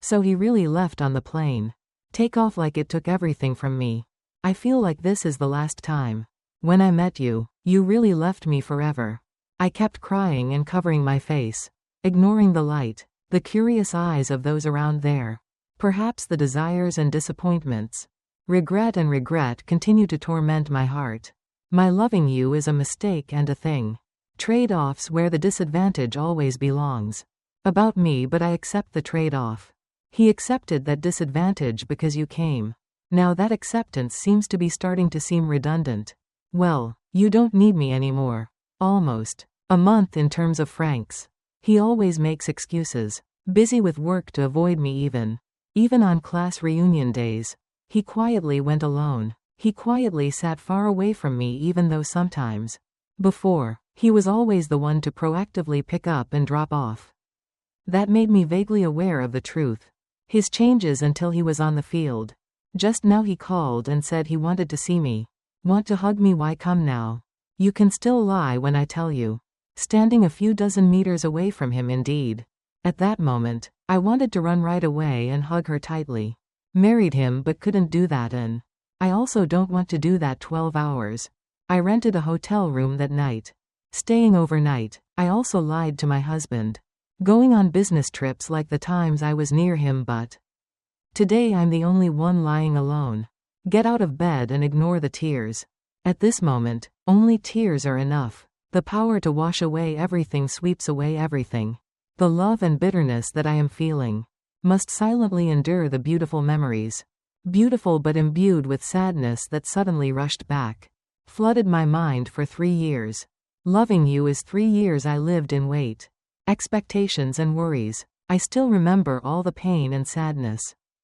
So he really left on the plane. Take off like it took everything from me. I feel like this is the last time. When I met you, you really left me forever. I kept crying and covering my face, ignoring the light, the curious eyes of those around there. Perhaps the desires and disappointments. Regret and regret continue to torment my heart. My loving you is a mistake and a thing. Trade-offs where the disadvantage always belongs. About me, but I accept the trade-off. He accepted that disadvantage because you came. Now that acceptance seems to be starting to seem redundant. Well, you don't need me anymore. Almost. A month in terms of francs. He always makes excuses. Busy with work to avoid me even. Even on class reunion days. He quietly went alone. He quietly sat far away from me even though sometimes. Before, he was always the one to proactively pick up and drop off. That made me vaguely aware of the truth. His changes until he was on the field. Just now he called and said he wanted to see me. Want to hug me? Why come now? You can still lie when I tell you. Standing a few dozen meters away from him indeed. At that moment, I wanted to run right away and hug her tightly. Married him but couldn't do that, and I also don't want to do that 12 hours. I rented a hotel room that night. Staying overnight. I also lied to my husband. Going on business trips like the times I was near him, but today I'm the only one lying alone. Get out of bed and ignore the tears. At this moment, only tears are enough. The power to wash away everything sweeps away everything. The love and bitterness that I am feeling must silently endure the beautiful memories. Beautiful but imbued with sadness that suddenly rushed back. Flooded my mind for 3 years. Loving you is 3 years I lived in wait. Expectations and worries. I still remember all the pain and sadness.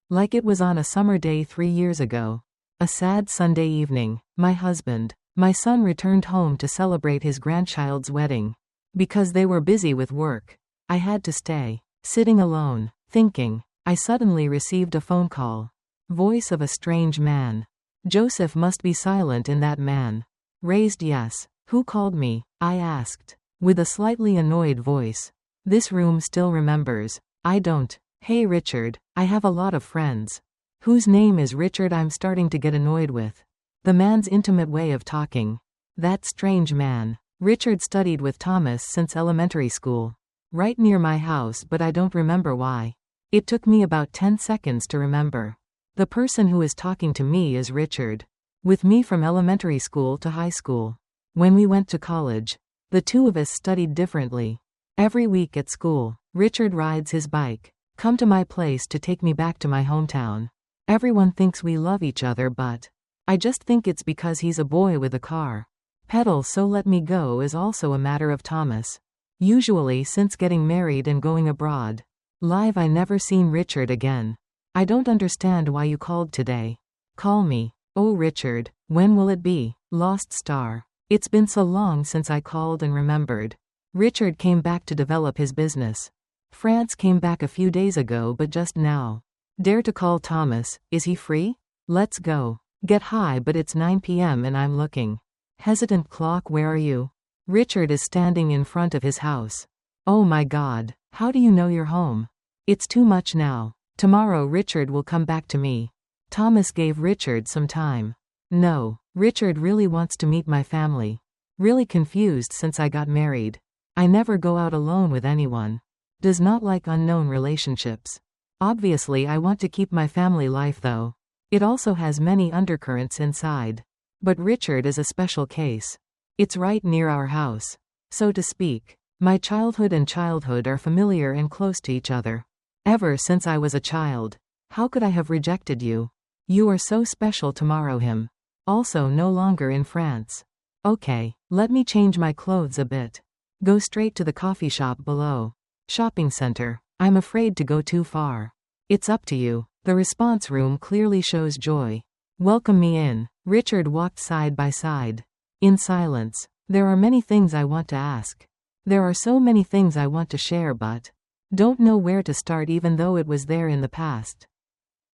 Like it was on a summer day 3 years ago. A sad Sunday evening. My husband, my son returned home to celebrate his grandchild's wedding. Because they were busy with work, I had to stay. Sitting alone, thinking, I suddenly received a phone call. Voice of a strange man. Joseph must be silent in that man. Raised yes. Who called me? I asked. With a slightly annoyed voice. This room still remembers. I don't. Hey Richard, I have a lot of friends. Whose name is Richard? I'm starting to get annoyed with the man's intimate way of talking. That strange man. Richard studied with Thomas since elementary school. Right near my house, but I don't remember why. It took me about 10 seconds to remember. The person who is talking to me is Richard. With me from elementary school to high school. When we went to college, the two of us studied differently. Every week at school, Richard rides his bike. Come to my place to take me back to my hometown. Everyone thinks we love each other, but I just think it's because he's a boy with a car. Pedal so let me go is also a matter of Thomas. Usually since getting married and going abroad. Live I never seen Richard again. I don't understand why you called today. Call me. Oh Richard, when will it be? Lost star. It's been so long since I called and remembered. Richard came back to develop his business. France came back a few days ago but just now. Dare to call Thomas, is he free? Let's go. Get high but it's 9 p.m. and I'm looking. Hesitant clock, where are you? Richard is standing in front of his house. Oh my God, how do you know you're home? It's too much now. Tomorrow Richard will come back to me. Thomas gave Richard some time. No, Richard really wants to meet my family. Really confused since I got married. I never go out alone with anyone. Does not like unknown relationships. Obviously I want to keep my family life though. It also has many undercurrents inside. But Richard is a special case. It's right near our house. So to speak. My childhood and childhood are familiar and close to each other. Ever since I was a child. How could I have rejected you? You are so special. Tomorrow him. Also no longer in France. Okay, let me change my clothes a bit. Go straight to the coffee shop below. Shopping center. I'm afraid to go too far. It's up to you. The response room clearly shows joy. Welcome me in. Richard walked side by side. In silence. There are many things I want to ask. There are so many things I want to share but don't know where to start even though it was there in the past.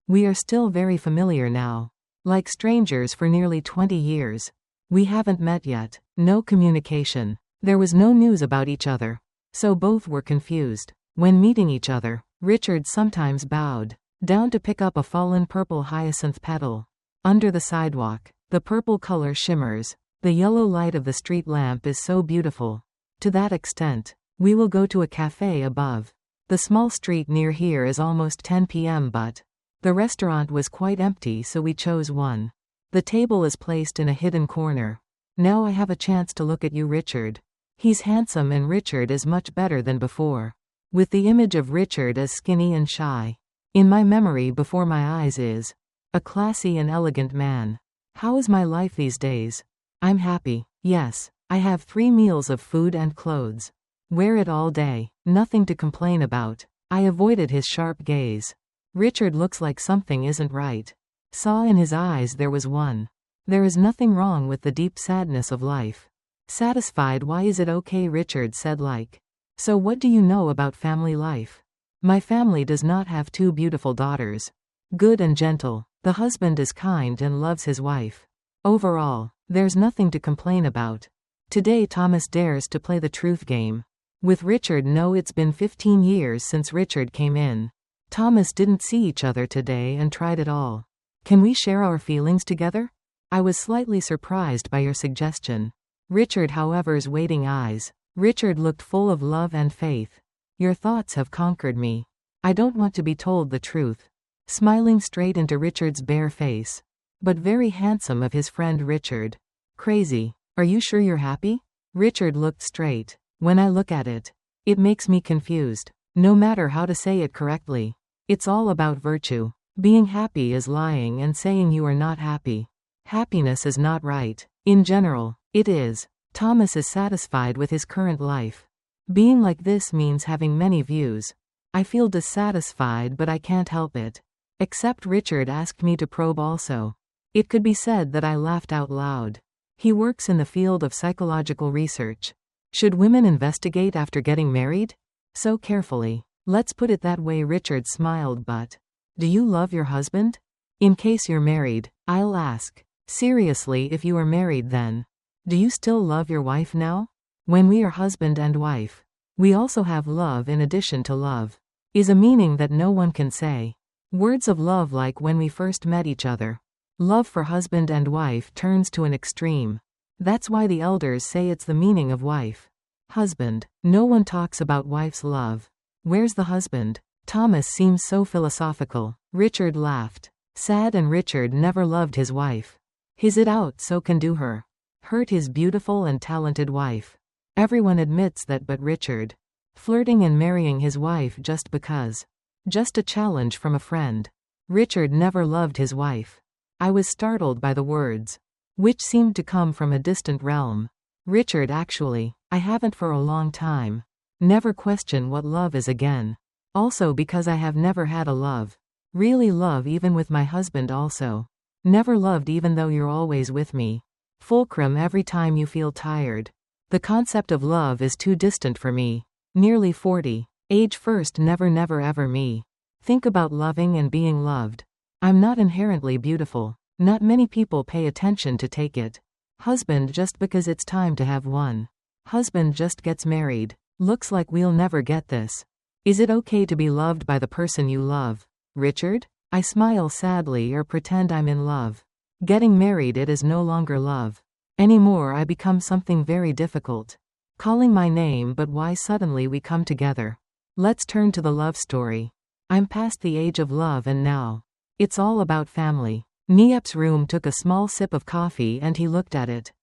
We are still very familiar now. Like strangers for nearly 20 years. We haven't met yet. No communication. There was no news about each other. So both were confused. When meeting each other, Richard sometimes bowed down to pick up a fallen purple hyacinth petal. Under the sidewalk, the purple color shimmers. The yellow light of the street lamp is so beautiful. To that extent, we will go to a cafe above. The small street near here is almost 10 p.m. but the restaurant was quite empty, so we chose one. The table is placed in a hidden corner. Now I have a chance to look at you, Richard. He's handsome, and Richard is much better than before. With the image of Richard as skinny and shy in my memory before my eyes is a classy and elegant man. How is my life these days? I'm happy. Yes, I have 3 meals of food and clothes. Wear it all day. Nothing to complain about. I avoided his sharp gaze. Richard looks like something isn't right. Saw in his eyes there was one. There is nothing wrong with the deep sadness of life. Satisfied, why is it okay? Richard said, like. So what do you know about family life? My family does not have 2 beautiful daughters. Good and gentle. The husband is kind and loves his wife. Overall, there's nothing to complain about. Today Thomas dares to play the truth game with Richard. No, it's been 15 years since Richard came in. Thomas didn't see each other today and tried it all. Can we share our feelings together? I was slightly surprised by your suggestion. Richard, however's waiting eyes. Richard looked full of love and faith. Your thoughts have conquered me. I don't want to be told the truth. Smiling straight into Richard's bare face. But very handsome of his friend Richard. Crazy. Are you sure you're happy? Richard looked straight. When I look at it, it makes me confused. No matter how to say it correctly. It's all about virtue. Being happy is lying and saying you are not happy. Happiness is not right. In general, it is. Thomas is satisfied with his current life. Being like this means having many views. I feel dissatisfied, but I can't help it. Except Richard asked me to probe also. It could be said that I laughed out loud. He works in the field of psychological research. Should women investigate after getting married? So carefully. Let's put it that way. Richard smiled. But do you love your husband? In case you're married, I'll ask. Seriously, if you are married, then do you still love your wife now? When we are husband and wife, we also have love in addition to love. Is a meaning that no one can say. Words of love, like when we first met each other. Love for husband and wife turns to an extreme. That's why the elders say it's the meaning of wife. Husband. No one talks about wife's love. Where's the husband? Thomas seems so philosophical. Richard laughed. Sad, and Richard never loved his wife. His it out so can do her. Hurt his beautiful and talented wife. Everyone admits that but Richard. Flirting and marrying his wife just because. Just a challenge from a friend. Richard never loved his wife. I was startled by the words, which seemed to come from a distant realm. Richard, actually, I haven't for a long time. Never question what love is again. Also because I have never had a love. Really love, even with my husband also. Never loved even though you're always with me. Fulcrum every time you feel tired. The concept of love is too distant for me. Nearly 40. Age first, never never ever me. Think about loving and being loved. I'm not inherently beautiful. Not many people pay attention to take it. Husband just because it's time to have one. Husband just gets married. Looks like we'll never get this. Is it okay to be loved by the person you love? Richard? I smile sadly or pretend I'm in love. Getting married, it is no longer love. Anymore, I become something very difficult. Calling my name, but why suddenly we come together? Let's turn to the love story. I'm past the age of love and now. It's all about family. Niep's room took a small sip of coffee and he looked at it.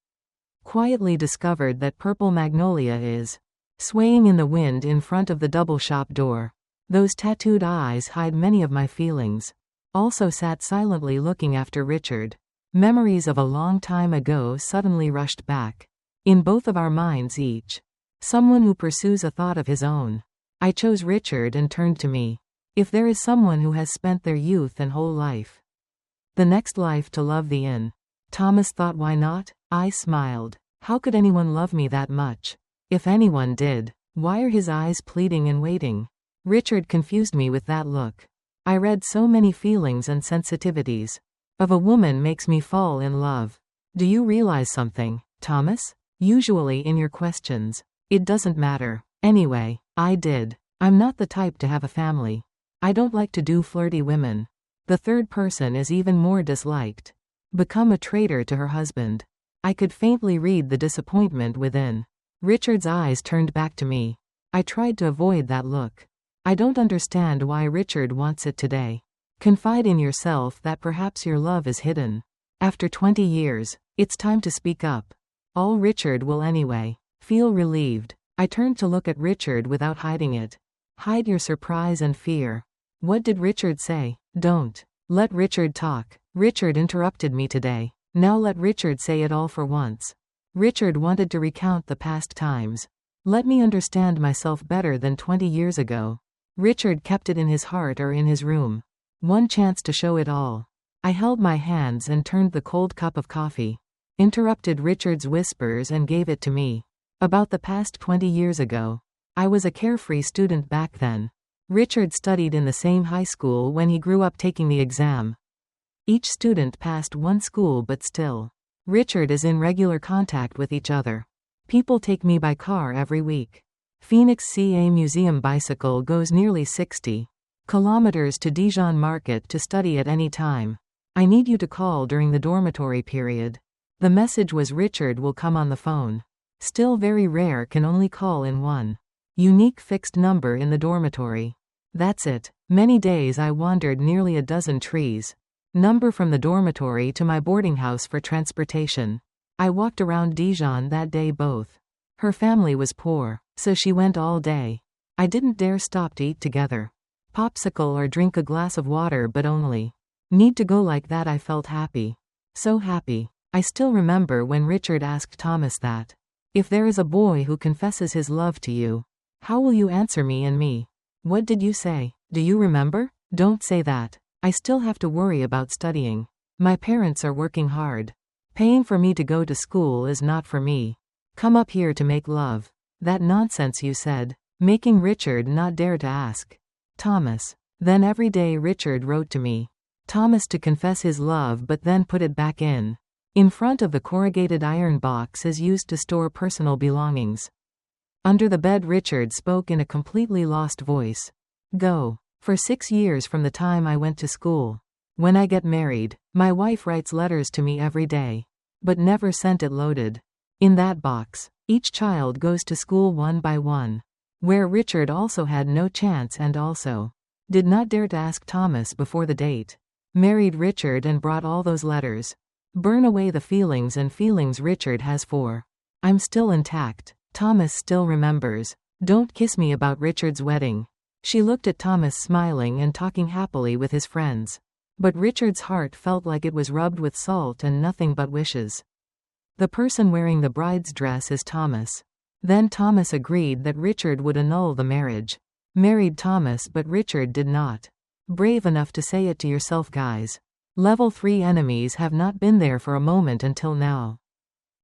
Quietly discovered that purple magnolia is swaying in the wind in front of the double shop door. Those tattooed eyes hide many of my feelings. Also sat silently looking after Richard. Memories of a long time ago suddenly rushed back. In both of our minds each. Someone who pursues a thought of his own. I chose Richard and turned to me. If there is someone who has spent their youth and whole life, the next life, to love the in. Thomas thought, why not? I smiled. How could anyone love me that much? If anyone did, why are his eyes pleading and waiting? Richard confused me with that look. I read so many feelings and sensitivities of a woman makes me fall in love. Do you realize something, Thomas? Usually in your questions, it doesn't matter. Anyway, I did. I'm not the type to have a family. I don't like to do flirty women. The third person is even more disliked. Become a traitor to her husband. I could faintly read the disappointment within. Richard's eyes turned back to me. I tried to avoid that look. I don't understand why Richard wants it today. Confide in yourself that perhaps your love is hidden. After 20 years, it's time to speak up. All Richard will anyway. Feel relieved. I turned to look at Richard without hiding it. Hide your surprise and fear. What did Richard say? Don't. Let Richard talk. Richard interrupted me today. Now let Richard say it all for once. Richard wanted to recount the past times. Let me understand myself better than 20 years ago. Richard kept it in his heart or in his room. One chance to show it all. I held my hands and turned the cold cup of coffee. Interrupted Richard's whispers and gave it to me. About the past 20 years ago. I was a carefree student back then. Richard studied in the same high school when he grew up taking the exam. Each student passed one school, but still. Richard is in regular contact with each other. People take me by car every week. Phoenix CA Museum bicycle goes nearly 60 kilometers to Dijon Market to study at any time. I need you to call during the dormitory period. The message was Richard will come on the phone. Still very rare, can only call in one unique fixed number in the dormitory. That's it. Many days I wandered nearly a dozen trees. Number from the dormitory to my boarding house for transportation. I walked around Dijon that day both. Her family was poor, so she went all day. I didn't dare stop to eat together. Popsicle or drink a glass of water, but only. Need to go like that. I felt happy. So happy. I still remember when Richard asked Thomas that. If there is a boy who confesses his love to you, how will you answer me and me? What did you say? Do you remember? Don't say that. I still have to worry about studying. My parents are working hard. Paying for me to go to school is not for me. Come up here to make love. That nonsense you said. Making Richard not dare to ask. Thomas. Then every day Richard wrote to me. Thomas to confess his love, but then put it back in. In front of the corrugated iron box is used to store personal belongings. Under the bed Richard spoke in a completely lost voice. Go. For 6 years from the time I went to school. When I get married, my wife writes letters to me every day. But never sent it loaded. In that box. Each child goes to school one by one. Where Richard also had no chance and also did not dare to ask Thomas before the date. Married Richard and brought all those letters. Burn away the feelings and feelings Richard has for. I'm still intact. Thomas still remembers. Don't kiss me about Richard's wedding. She looked at Thomas smiling and talking happily with his friends. But Richard's heart felt like it was rubbed with salt and nothing but wishes. The person wearing the bride's dress is Thomas. Then Thomas agreed that Richard would annul the marriage. Married Thomas, but Richard did not. Brave enough to say it to yourself, guys. Level 3 enemies have not been there for a moment until now.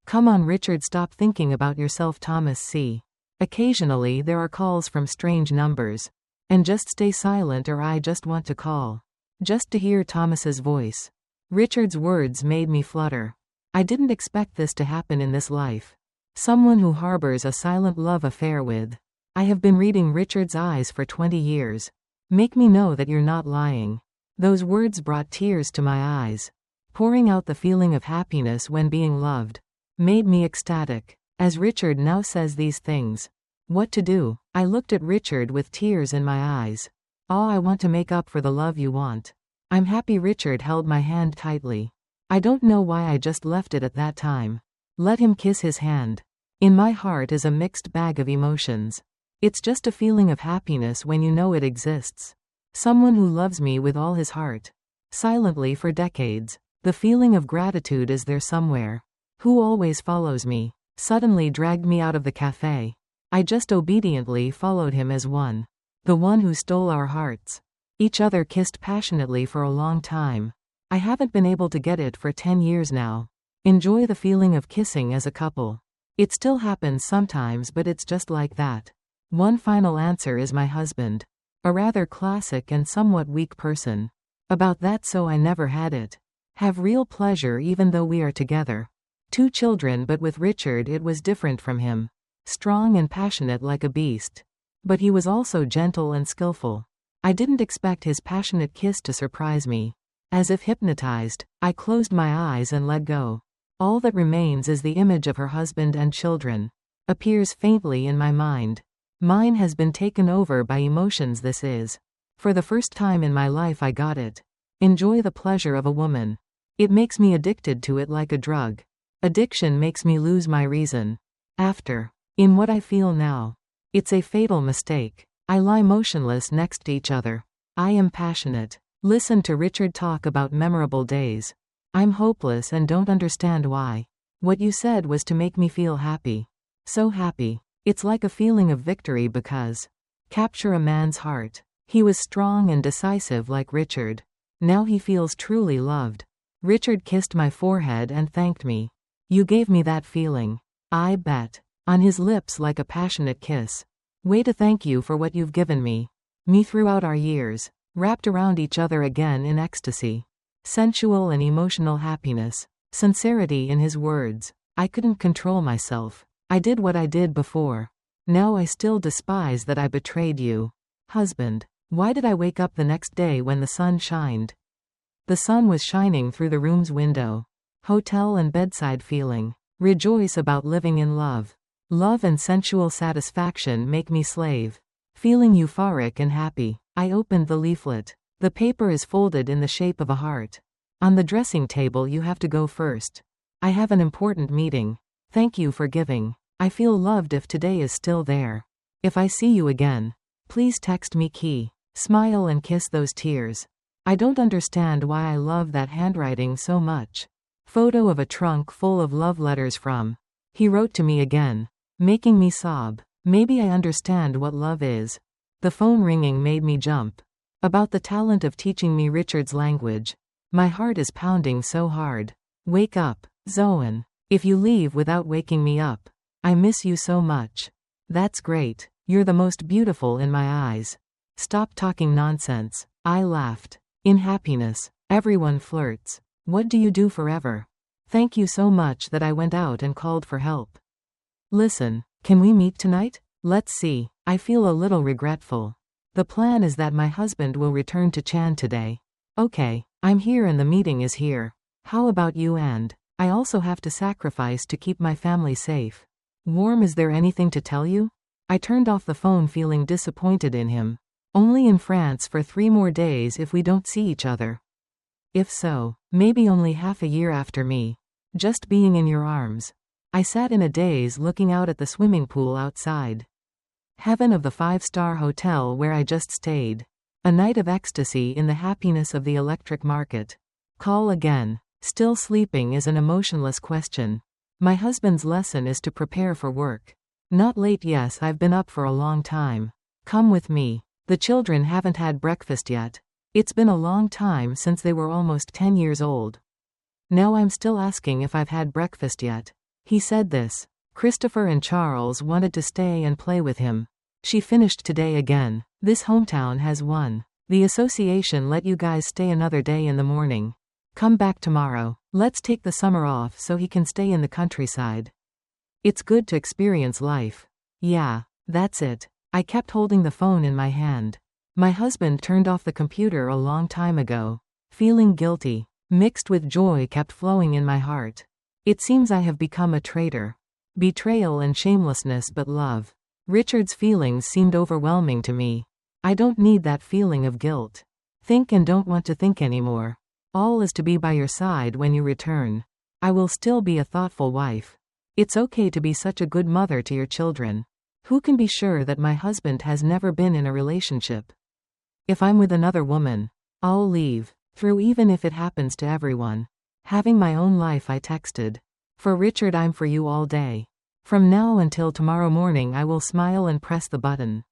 Come on Richard, stop thinking about yourself. Thomas C. Occasionally there are calls from strange numbers. And just stay silent, or I just want to call. Just to hear Thomas's voice. Richard's words made me flutter. I didn't expect this to happen in this life. Someone who harbors a silent love affair with. I have been reading Richard's eyes for 20 years. Make me know that you're not lying. Those words brought tears to my eyes. Pouring out the feeling of happiness when being loved. Made me ecstatic. As Richard now says these things. What to do? I looked at Richard with tears in my eyes. Oh, I want to make up for the love you want. I'm happy. Richard held my hand tightly. I don't know why I just left it at that time. Let him kiss his hand. In my heart is a mixed bag of emotions. It's just a feeling of happiness when you know it exists. Someone who loves me with all his heart. Silently for decades. The feeling of gratitude is there somewhere. Who always follows me. Suddenly dragged me out of the cafe. I just obediently followed him as one. The one who stole our hearts. Each other kissed passionately for a long time. I haven't been able to get it for 10 years now. Enjoy the feeling of kissing as a couple. It still happens sometimes, but it's just like that. One final answer is my husband. A rather classic and somewhat weak person. About that, so I never had it. Have real pleasure even though we are together. 2 children, but with Richard it was different from him. Strong and passionate like a beast. But he was also gentle and skillful. I didn't expect his passionate kiss to surprise me. As if hypnotized, I closed my eyes and let go. All that remains is the image of her husband and children. Appears faintly in my mind. Mine has been taken over by emotions. This is. For the first time in my life I got it. Enjoy the pleasure of a woman. It makes me addicted to it like a drug. Addiction makes me lose my reason. In what I feel now. It's a fatal mistake. I lie motionless next to each other. I am passionate. Listen to Richard talk about memorable days. I'm hopeless and don't understand why. What you said was to make me feel happy. So happy. It's like a feeling of victory because. Capture a man's heart. He was strong and decisive like Richard. Now he feels truly loved. Richard kissed my forehead and thanked me. You gave me that feeling. I bet. On his lips like a passionate kiss. Way to thank you for what you've given me. Me throughout our years. Wrapped around each other again in ecstasy. Sensual and emotional happiness. Sincerity in his words. I couldn't control myself. I did what I did before. Now I still despise that I betrayed you. Husband. Why did I wake up the next day when the sun shined? The sun was shining through the room's window. Hotel and bedside feeling. Rejoice about living in love. Love and sensual satisfaction make me slave. Feeling euphoric and happy. I opened the leaflet. The paper is folded in the shape of a heart. On the dressing table you have to go first. I have an important meeting. Thank you for giving. I feel loved if today is still there. If I see you again, please text me key. Smile and kiss those tears. I don't understand why I love that handwriting so much. Photo of a trunk full of love letters from. He wrote to me again. Making me sob. Maybe I understand what love is. The phone ringing made me jump. About the talent of teaching me Richard's language. My heart is pounding so hard. Wake up, Zoan. If you leave without waking me up. I miss you so much. That's great. You're the most beautiful in my eyes. Stop talking nonsense. I laughed. In happiness, everyone flirts. What do you do forever? Thank you so much that I went out and called for help. Listen, can we meet tonight? Let's see. I feel a little regretful. The plan is that my husband will return to Chan today. Okay, I'm here and the meeting is here. How about you? And I also have to sacrifice to keep my family safe. Warm, is there anything to tell you? I turned off the phone feeling disappointed in him. Only in France for 3 more days if we don't see each other. If so, maybe only half a year after me. Just being in your arms. I sat in a daze looking out at the swimming pool outside. Heaven of the 5-star hotel where I just stayed. A night of ecstasy in the happiness of the electric market. Call again. Still sleeping is an emotionless question. My husband's lesson is to prepare for work. Not late, yes, I've been up for a long time. Come with me. The children haven't had breakfast yet. It's been a long time since they were almost 10 years old. Now I'm still asking if I've had breakfast yet. He said this. Christopher and Charles wanted to stay and play with him. She finished today again. This hometown has won. The association let you guys stay another day in the morning. Come back tomorrow. Let's take the summer off so he can stay in the countryside. It's good to experience life. Yeah, that's it. I kept holding the phone in my hand. My husband turned off the computer a long time ago. Feeling guilty, mixed with joy, kept flowing in my heart. It seems I have become a traitor. Betrayal and shamelessness, but love. Richard's feelings seemed overwhelming to me. I don't need that feeling of guilt. Think and don't want to think anymore. All is to be by your side when you return. I will still be a thoughtful wife. It's okay to be such a good mother to your children. Who can be sure that my husband has never been in a relationship? If I'm with another woman, I'll leave, through even if it happens to everyone. Having my own life, I texted. For Richard, I'm for you all day. From now until tomorrow morning I will smile and press the button.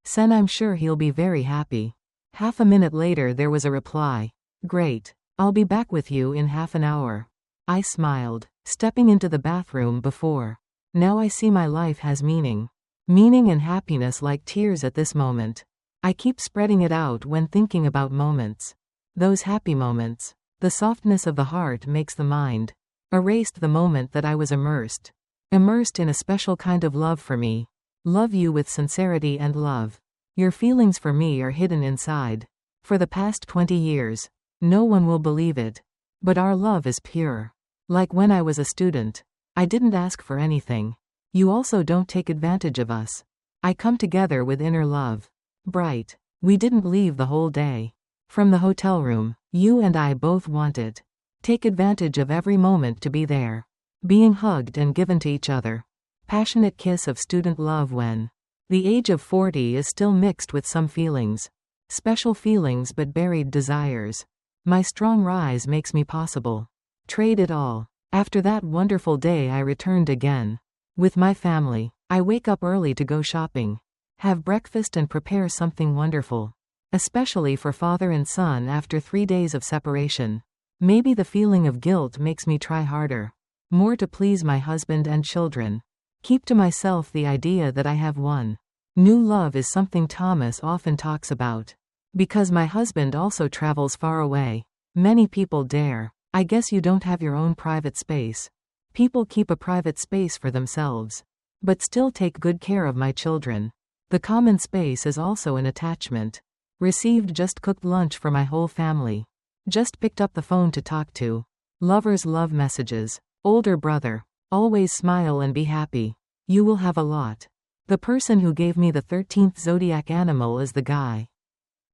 Sen, I'm sure he'll be very happy. Half a minute later there was a reply. Great. I'll be back with you in half an hour. I smiled, stepping into the bathroom before. Now I see my life has meaning. Meaning and happiness like tears at this moment. I keep spreading it out when thinking about moments. Those happy moments. The softness of the heart makes the mind. Erased the moment that I was immersed. Immersed in a special kind of love for me. Love you with sincerity and love. Your feelings for me are hidden inside. For the past 20 years. No one will believe it. But our love is pure. Like when I was a student. I didn't ask for anything. You also don't take advantage of us. I come together with inner love. Bright. We didn't leave the whole day. From the hotel room, you and I both want it. Take advantage of every moment to be there. Being hugged and given to each other. Passionate kiss of student love when the age of 40 is still mixed with some feelings. Special feelings but buried desires. My strong rise makes me possible. Trade it all. After that wonderful day I returned again. With my family. I wake up early to go shopping. Have breakfast and prepare something wonderful. Especially for father and son after 3 days of separation. Maybe the feeling of guilt makes me try harder. More to please my husband and children. Keep to myself the idea that I have one. New love is something Thomas often talks about. Because my husband also travels far away. Many people dare. I guess you don't have your own private space. People keep a private space for themselves. But still take good care of my children. The common space is also an attachment. Received just cooked lunch for my whole family. Just picked up the phone to talk to. Lovers love messages. Older brother. Always smile and be happy. You will have a lot. The person who gave me the 13th zodiac animal is the guy.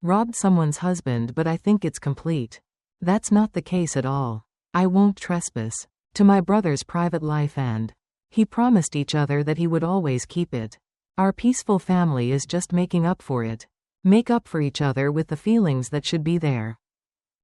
Robbed someone's husband, but I think it's complete. That's not the case at all. I won't trespass to my brother's private life and he promised each other that he would always keep it. Our peaceful family is just making up for it. Make up for each other with the feelings that should be there.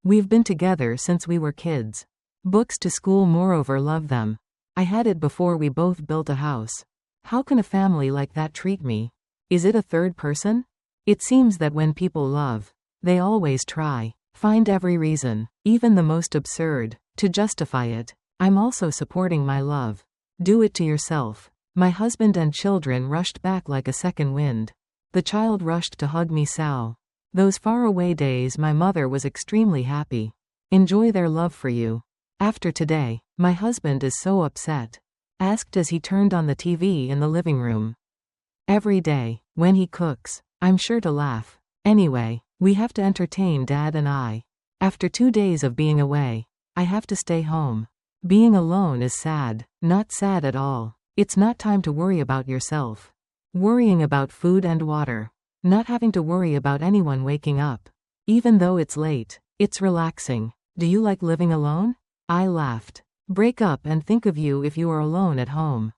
We've been together since we were kids. Books to school, moreover, love them. I had it before we both built a house. How can a family like that treat me? Is it a third person? It seems that when people love, they always try, find every reason, even the most absurd, to justify it. I'm also supporting my love. Do it to yourself. My husband and children rushed back like a second wind. The child rushed to hug me. Sao. Those faraway days my mother was extremely happy. Enjoy their love for you. After today, my husband is so upset. Asked as he turned on the TV in the living room. Every day, when he cooks, I'm sure to laugh. Anyway, we have to entertain Dad and I. After 2 days of being away, I have to stay home. Being alone is sad. Not sad at all. It's not time to worry about yourself. Worrying about food and water. Not having to worry about anyone waking up. Even though it's late. It's relaxing. Do you like living alone? I laughed. Break up and think of you if you are alone at home.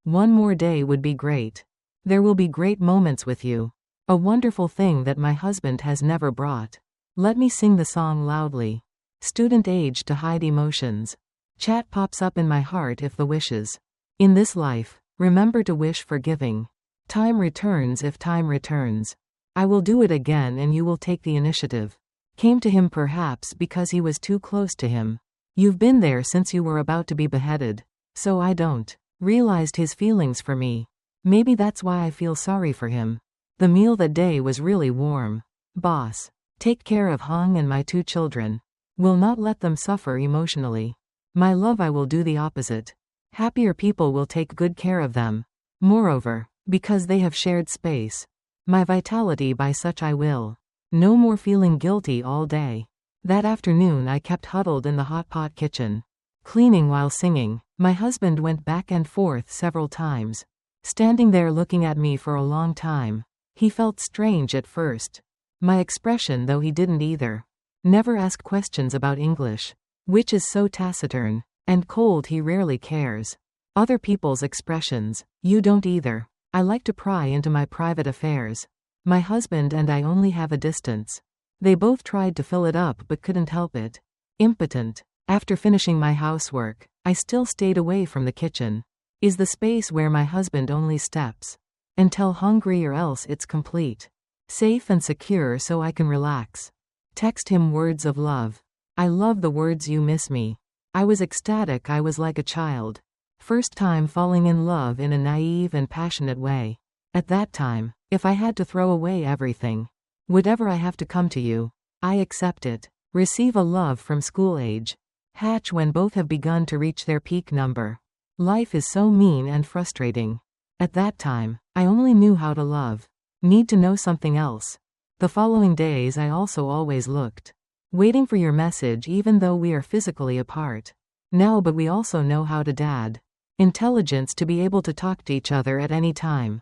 One more day would be great. There will be great moments with you. A wonderful thing that my husband has never brought. Let me sing the song loudly. Student age to hide emotions. Chat pops up in my heart if the wishes. In this life, remember to wish for giving. Time returns if time returns. I will do it again and you will take the initiative. Came to him perhaps because he was too close to him. You've been there since you were about to be beheaded. So I don't. Realized his feelings for me. Maybe that's why I feel sorry for him. The meal that day was really warm. Boss. Take care of Hong and my 2 children. Will not let them suffer emotionally. My love, I will do the opposite. Happier people will take good care of them. Moreover, because they have shared space. My vitality by such I will. No more feeling guilty all day. That afternoon I kept huddled in the hot pot kitchen. Cleaning while singing. My husband went back and forth several times. Standing there looking at me for a long time. He felt strange at first. My expression, though, he didn't either. Never ask questions about English. Which is so taciturn. And cold, he rarely cares. Other people's expressions. You don't either. I like to pry into my private affairs. My husband and I only have a distance. They both tried to fill it up but couldn't help it. Impotent. After finishing my housework, I still stayed away from the kitchen. Is the space where my husband only steps. Until hungry or else it's complete. Safe and secure so I can relax. Text him words of love. I love the words you miss me. I was ecstatic, I was like a child. First time falling in love in a naive and passionate way. At that time, if I had to throw away everything. Whatever I have to come to you. I accept it. Receive a love from school age. Hatch when both have begun to reach their peak number. Life is so mean and frustrating. At that time, I only knew how to love. Need to know something else. The following days I also always looked. Waiting for your message even though we are physically apart. Now but we also know how to dad. Intelligence to be able to talk to each other at any time.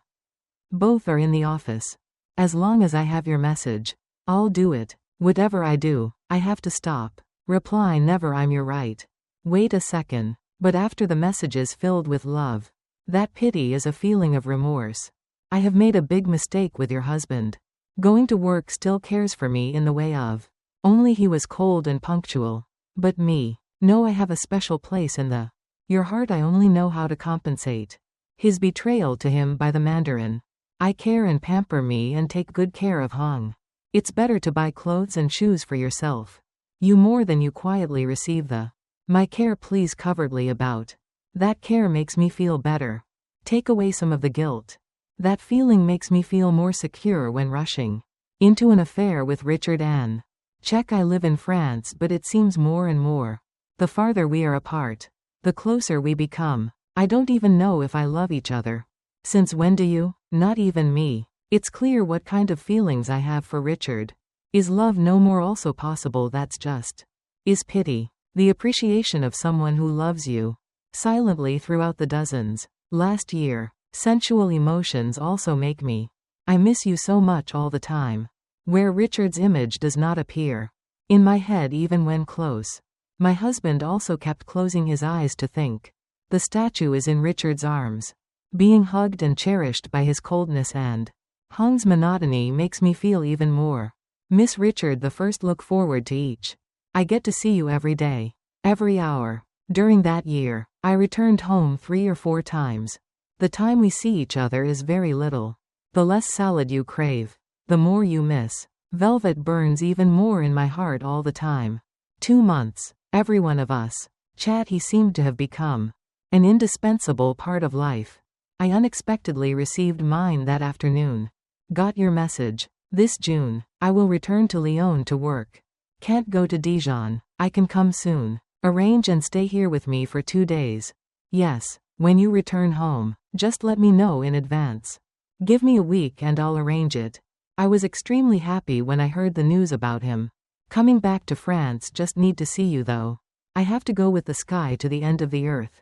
Both are in the office. As long as I have your message, I'll do it. Whatever I do, I have to stop. Reply never I'm your right. Wait a second. But after the messages filled with love. That pity is a feeling of remorse. I have made a big mistake with your husband. Going to work still cares for me in the way of. Only he was cold and punctual. But me. No, I have a special place in your heart. I only know how to compensate. His betrayal to him by the Mandarin. I care and pamper me and take good care of Hong. It's better to buy clothes and shoes for yourself. You more than you quietly receive my care please covertly about. That care makes me feel better. Take away some of the guilt. That feeling makes me feel more secure when rushing into an affair with Richard Ann. Check I live in France but it seems more and more. The farther we are apart, the closer we become. I don't even know if I love each other. Since when do you? Not even me. It's clear what kind of feelings I have for Richard. Is love no more also possible? That's just. Is pity. The appreciation of someone who loves you. Silently throughout the dozens. Last year. Sensual emotions also make me. I miss you so much all the time. Where Richard's image does not appear. In my head even when close. My husband also kept closing his eyes to think. The statue is in Richard's arms. Being hugged and cherished by his coldness and Hong's monotony makes me feel even more. Miss Richard the first look forward to each. I get to see you every day. Every hour. During that year, I returned home 3 or 4 times. The time we see each other is very little. The less salad you crave, the more you miss. Velvet burns even more in my heart all the time. 2 months. Every one of us. Chat he seemed to have become. An indispensable part of life. I unexpectedly received mine that afternoon. Got your message. This June, I will return to Lyon to work. Can't go to Dijon. I can come soon. Arrange and stay here with me for 2 days. Yes, when you return home, just let me know in advance. Give me a week and I'll arrange it. I was extremely happy when I heard the news about him. Coming back to France, just need to see you though. I have to go with the sky to the end of the earth.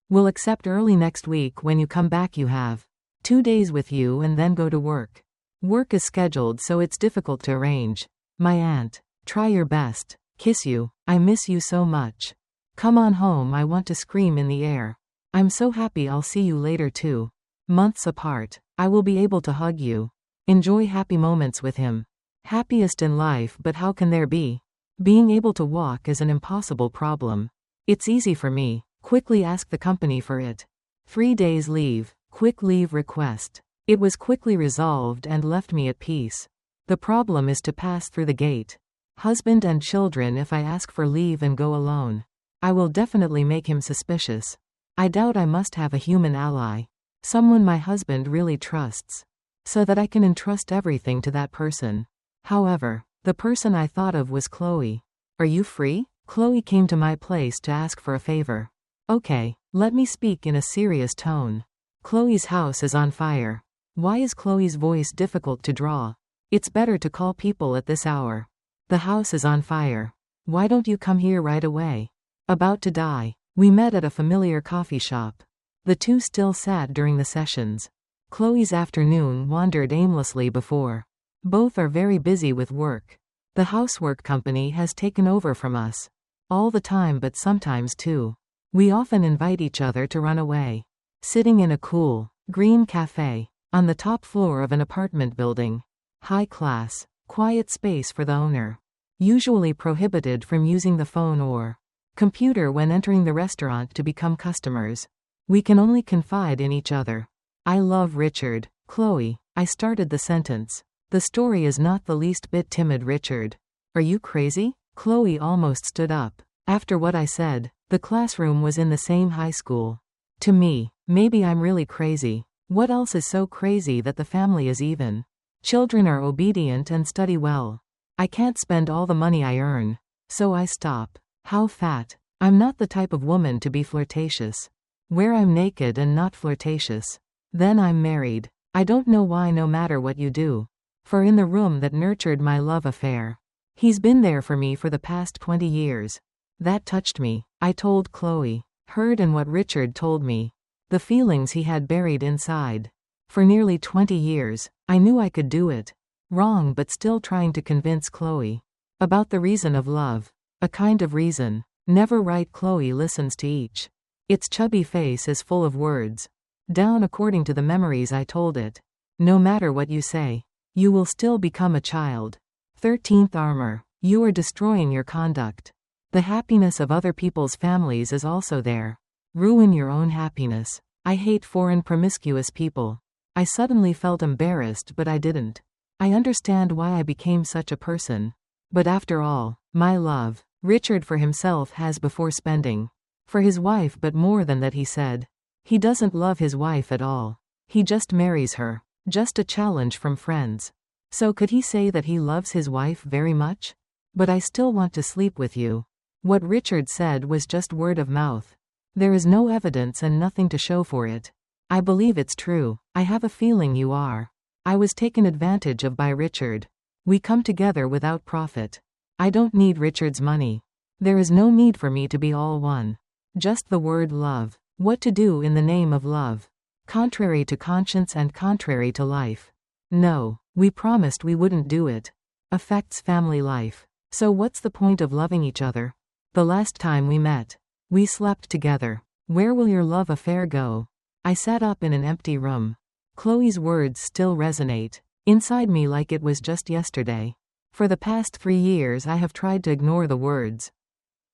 Will accept early next week when you come back. You have 2 days with you and then go to work. Work is scheduled so it's difficult to arrange. My aunt. Try your best. Kiss you. I miss you so much. Come on home. I want to scream in the air. I'm so happy I'll see you later too. Months apart. I will be able to hug you. Enjoy happy moments with him. Happiest in life, but how can there be? Being able to walk is an impossible problem. It's easy for me. Quickly ask the company for it. 3 days leave. Quick leave request. It was quickly resolved and left me at peace. The problem is to pass through the gate. Husband and children. If I ask for leave and go alone, I will definitely make him suspicious. I doubt. I must have a human ally. Someone my husband really trusts. So that I can entrust everything to that person. However, the person I thought of was Chloe. Are you free? Chloe came to my place to ask for a favor. Okay, let me speak in a serious tone. Chloe's house is on fire. Why is Chloe's voice difficult to draw? It's better to call people at this hour. The house is on fire. Why don't you come here right away? About to die. We met at a familiar coffee shop. The two still sat during the sessions. Chloe's afternoon wandered aimlessly before. Both are very busy with work. The housework company has taken over from us. All the time, but sometimes too. We often invite each other to run away. Sitting in a cool, green cafe, on the top floor of an apartment building. High class, quiet space for the owner. Usually prohibited from using the phone or computer when entering the restaurant to become customers. We can only confide in each other. I love Richard. Chloe. I started the sentence. The story is not the least bit timid. Richard. Are you crazy? Chloe almost stood up. After what I said, the classroom was in the same high school. To me, maybe I'm really crazy. What else is so crazy that the family is even? Children are obedient and study well. I can't spend all the money I earn. So I stop. How fat. I'm not the type of woman to be flirtatious. Where I'm naked and not flirtatious. Then I'm married. I don't know why no matter what you do. For in the room that nurtured my love affair. He's been there for me for the past 20 years. That touched me. I told Chloe. Heard and what Richard told me. The feelings he had buried inside. For nearly 20 years, I knew I could do it. Wrong but still trying to convince Chloe. About the reason of love. A kind of reason. Never right. Chloe listens to each. Its chubby face is full of words. Down according to the memories I told it. No matter what you say. You will still become a child. 13th armor. You are destroying your conduct. The happiness of other people's families is also there. Ruin your own happiness. I hate foreign promiscuous people. I suddenly felt embarrassed but I didn't. I understand why I became such a person. But after all, my love, Richard for himself has before spending. For his wife but more than that he said. He doesn't love his wife at all. He just marries her. Just a challenge from friends. So could he say that he loves his wife very much? But I still want to sleep with you. What Richard said was just word of mouth. There is no evidence and nothing to show for it. I believe it's true. I have a feeling you are. I was taken advantage of by Richard. We come together without profit. I don't need Richard's money. There is no need for me to be all one. Just the word love. What to do in the name of love. Contrary to conscience and contrary to life. No, we promised we wouldn't do it. Affects family life. So what's the point of loving each other? The last time we met, we slept together. Where will your love affair go? I sat up in an empty room. Chloe's words still resonate inside me like it was just yesterday. For the past 3 years I have tried to ignore the words.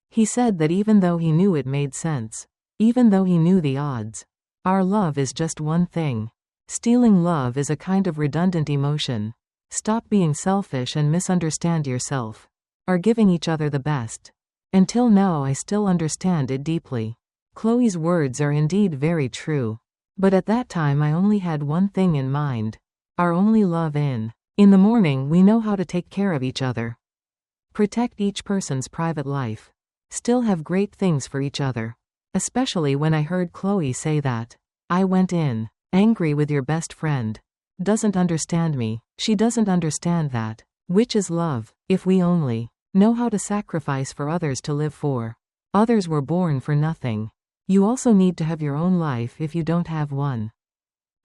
He said that even though he knew it made sense, even though he knew the odds, our love is just one thing. Stealing love is a kind of redundant emotion. Stop being selfish and misunderstand yourself. Are giving each other the best. Until now I still understand it deeply. Chloe's words are indeed very true. But at that time I only had one thing in mind. Our only love in the morning we know how to take care of each other. Protect each person's private life. Still have great things for each other. Especially when I heard Chloe say that. I went in, angry with your best friend. Doesn't understand me. She doesn't understand that. Which is love, if we only know how to sacrifice for others to live for. Others were born for nothing. You also need to have your own life if you don't have one.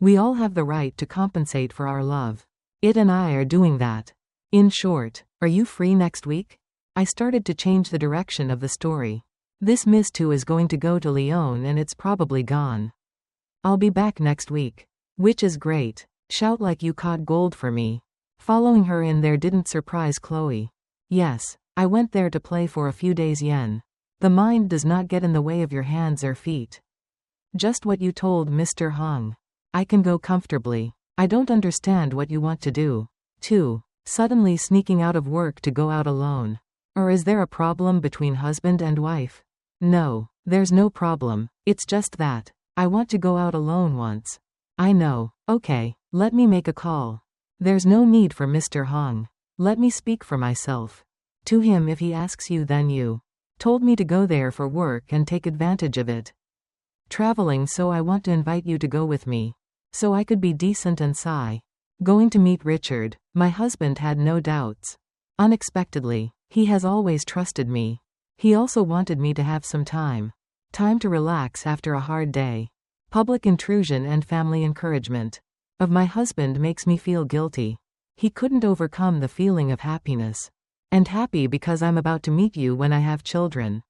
We all have the right to compensate for our love. It and I are doing that. In short, are you free next week? I started to change the direction of the story. This Miss 2 is going to go to Lyon and it's probably gone. I'll be back next week. Which is great. Shout like you caught gold for me. Following her in there didn't surprise Chloe. Yes, I went there to play for a few days yen. The mind does not get in the way of your hands or feet. Just what you told Mr. Hong. I can go comfortably. I don't understand what you want to do. 2. Suddenly sneaking out of work to go out alone. Or is there a problem between husband and wife? No, there's no problem. It's just that I want to go out alone once. I know. Okay, let me make a call. There's no need for Mr. Hong. Let me speak for myself. To him if he asks you then you told me to go there for work and take advantage of it. Traveling so I want to invite you to go with me. So I could be decent and sigh. Going to meet Richard, my husband had no doubts. Unexpectedly, he has always trusted me. He also wanted me to have some time. Time to relax after a hard day. Public intrusion and family encouragement of my husband makes me feel guilty. He couldn't overcome the feeling of happiness. And happy because I'm about to meet you when I have children.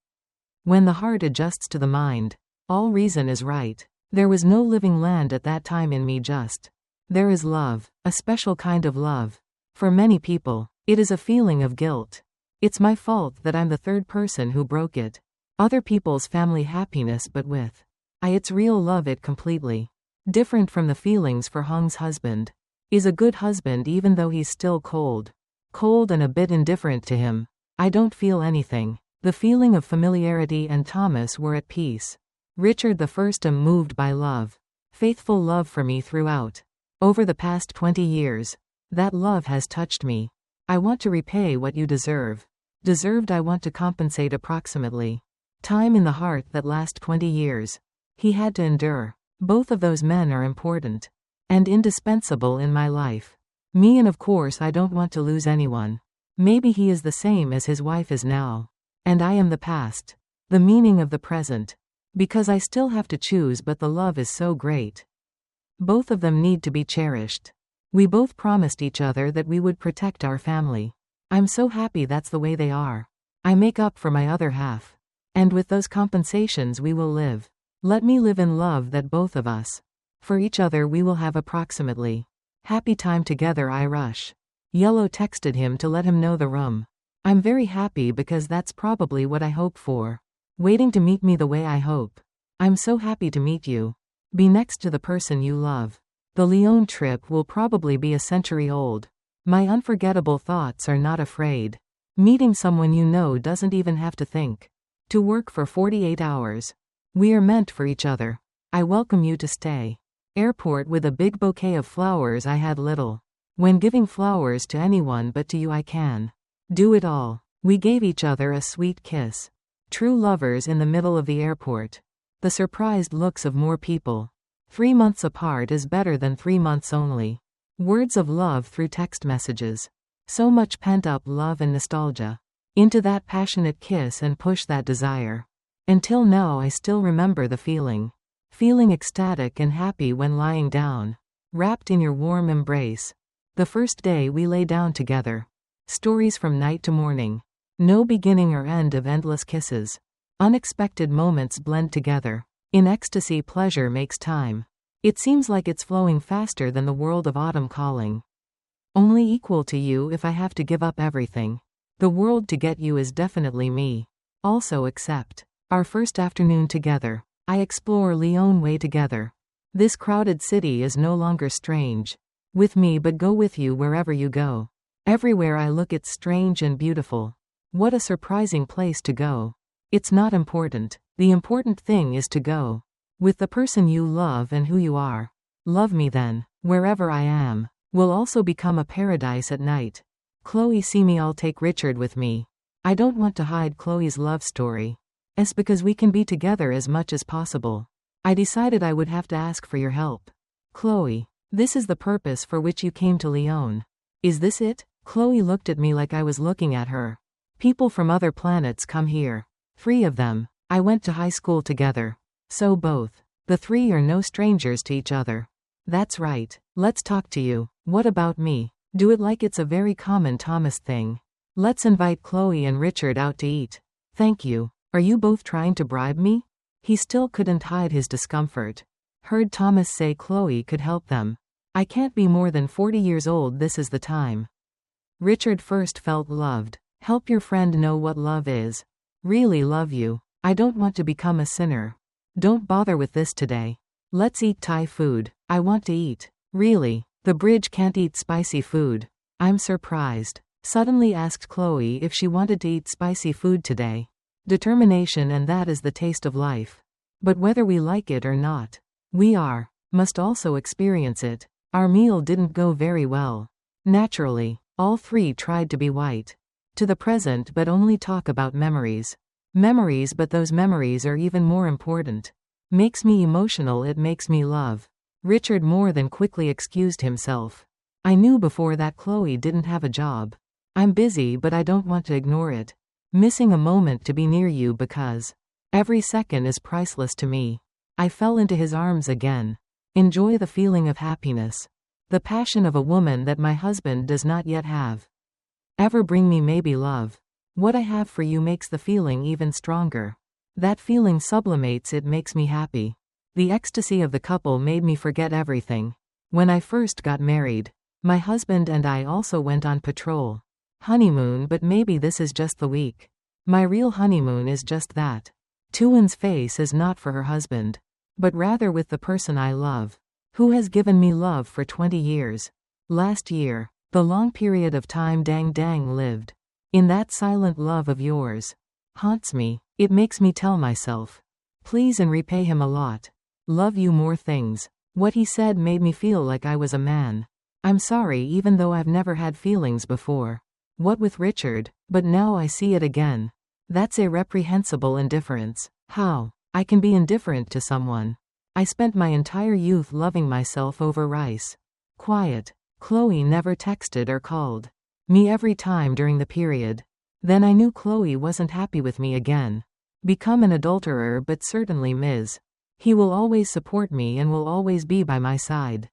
When the heart adjusts to the mind, all reason is right. There was no living land at that time in me just. There is love, a special kind of love. For many people, it is a feeling of guilt. It's my fault that I'm the third person who broke it. Other people's family happiness but with it's real love it completely. Different from the feelings for Hong's husband. Is a good husband even though he's still cold. Cold and a bit indifferent to him. I don't feel anything. The feeling of familiarity and Thomas were at peace. Richard the first am moved by love. Faithful love for me throughout. Over the past 20 years. That love has touched me. I want to repay what you deserve. Deserved I want to compensate approximately. Time in the heart that last 20 years. He had to endure. Both of those men are important and indispensable in my life. Me, and of course I don't want to lose anyone. Maybe he is the same as his wife is now. And I am the past. The meaning of the present. Because I still have to choose, but the love is so great. Both of them need to be cherished. We both promised each other that we would protect our family. I'm so happy that's the way they are. I make up for my other half. And with those compensations we will live. Let me live in love that both of us. For each other we will have approximately. Happy time together. I rush. Yellow texted him to let him know the room. I'm very happy because that's probably what I hope for. Waiting to meet me the way I hope. I'm so happy to meet you. Be next to the person you love. The Lyon trip will probably be a century old. My unforgettable thoughts are not afraid. Meeting someone you know doesn't even have to think. To work for 48 hours. We are meant for each other. I welcome you to stay. Airport with a big bouquet of flowers. I had little. When giving flowers to anyone but to you I can. Do it all. We gave each other a sweet kiss. True lovers in the middle of the airport. The surprised looks of more people. 3 months apart is better than 3 months only. Words of love through text messages. So much pent-up love and nostalgia. Into that passionate kiss and push that desire. Until now I still remember the feeling. Feeling ecstatic and happy when lying down. Wrapped in your warm embrace. The first day we lay down together. Stories from night to morning. No beginning or end of endless kisses. Unexpected moments blend together. In ecstasy pleasure makes time. It seems like it's flowing faster than the world of autumn calling. Only equal to you if I have to give up everything. The world to get you is definitely me. Also accept. Our first afternoon together. I explore Lyon way together. This crowded city is no longer strange. With me but go with you wherever you go. Everywhere I look it's strange and beautiful. What a surprising place to go. It's not important. The important thing is to go. With the person you love and who you are. Love me then. Wherever I am. Will also become a paradise at night. Chloe, see me, I'll take Richard with me. I don't want to hide Chloe's love story. It's because we can be together as much as possible. I decided I would have to ask for your help. Chloe, this is the purpose for which you came to Lyon. Is this it? Chloe looked at me like I was looking at her. People from other planets come here. 3 of them. I went to high school together. So both. The 3 are no strangers to each other. That's right. Let's talk to you. What about me? Do it like it's a very common Thomas thing. Let's invite Chloe and Richard out to eat. Thank you. Are you both trying to bribe me? He still couldn't hide his discomfort. Heard Thomas say Chloe could help them. I can't be more than 40 years old, this is the time. Richard first felt loved. Help your friend know what love is. Really love you. I don't want to become a sinner. Don't bother with this today. Let's eat Thai food. I want to eat. Really? The bridge can't eat spicy food. I'm surprised. Suddenly asked Chloe if she wanted to eat spicy food today. Determination, and that is the taste of life. But whether we like it or not, must also experience it. Our meal didn't go very well. Naturally, all 3 tried to be white. To the present but only talk about memories. Memories, but those memories are even more important. Makes me emotional, it makes me love. Richard more than quickly excused himself. I knew before that Chloe didn't have a job. I'm busy but I don't want to ignore it. Missing a moment to be near you because every second is priceless to me. I fell into his arms again. Enjoy the feeling of happiness. The passion of a woman that my husband does not yet have. Ever bring me maybe love. What I have for you makes the feeling even stronger. That feeling sublimates, it makes me happy. The ecstasy of the couple made me forget everything. When I first got married, my husband and I also went on patrol. Honeymoon, but maybe this is just the week. My real honeymoon is just that. Tuan's face is not for her husband, but rather with the person I love, who has given me love for 20 years. Last year, the long period of time dang lived. In that silent love of yours. Haunts me. It makes me tell myself, please, and repay him a lot. Love you more things. What he said made me feel like I was a man. I'm sorry, even though I've never had feelings before. What with Richard, but now I see it again. That's a reprehensible indifference. How? I can be indifferent to someone. I spent my entire youth loving myself over rice. Quiet. Chloe never texted or called me every time during the period. Then I knew Chloe wasn't happy with me again. Become an adulterer, but certainly Ms. He will always support me and will always be by my side.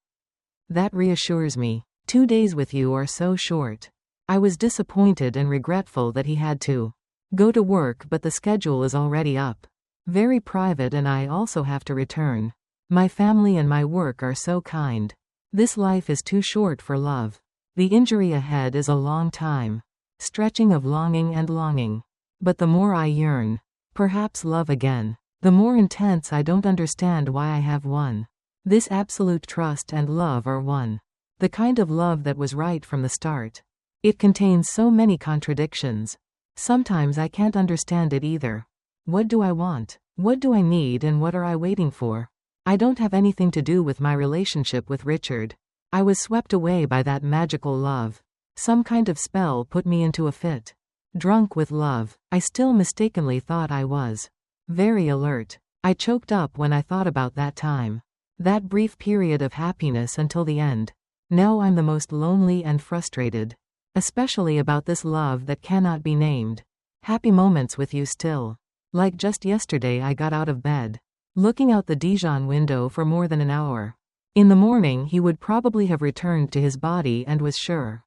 That reassures me. 2 days with you are so short. I was disappointed and regretful that he had to go to work, but the schedule is already up. Very private, and I also have to return. My family and my work are so kind. This life is too short for love. The injury ahead is a long time. Stretching of longing and longing. But the more I yearn, perhaps love again, the more intense I don't understand why I have one. This absolute trust and love are one. The kind of love that was right from the start. It contains so many contradictions. Sometimes I can't understand it either. What do I want? What do I need, and what are I waiting for? I don't have anything to do with my relationship with Richard. I was swept away by that magical love. Some kind of spell put me into a fit. Drunk with love, I still mistakenly thought I was. Very alert. I choked up when I thought about that time. That brief period of happiness until the end. Now I'm the most lonely and frustrated. Especially about this love that cannot be named. Happy moments with you still. Like just yesterday I got out of bed, looking out the Dijon window for more than an hour. In the morning he would probably have returned to his body and was sure.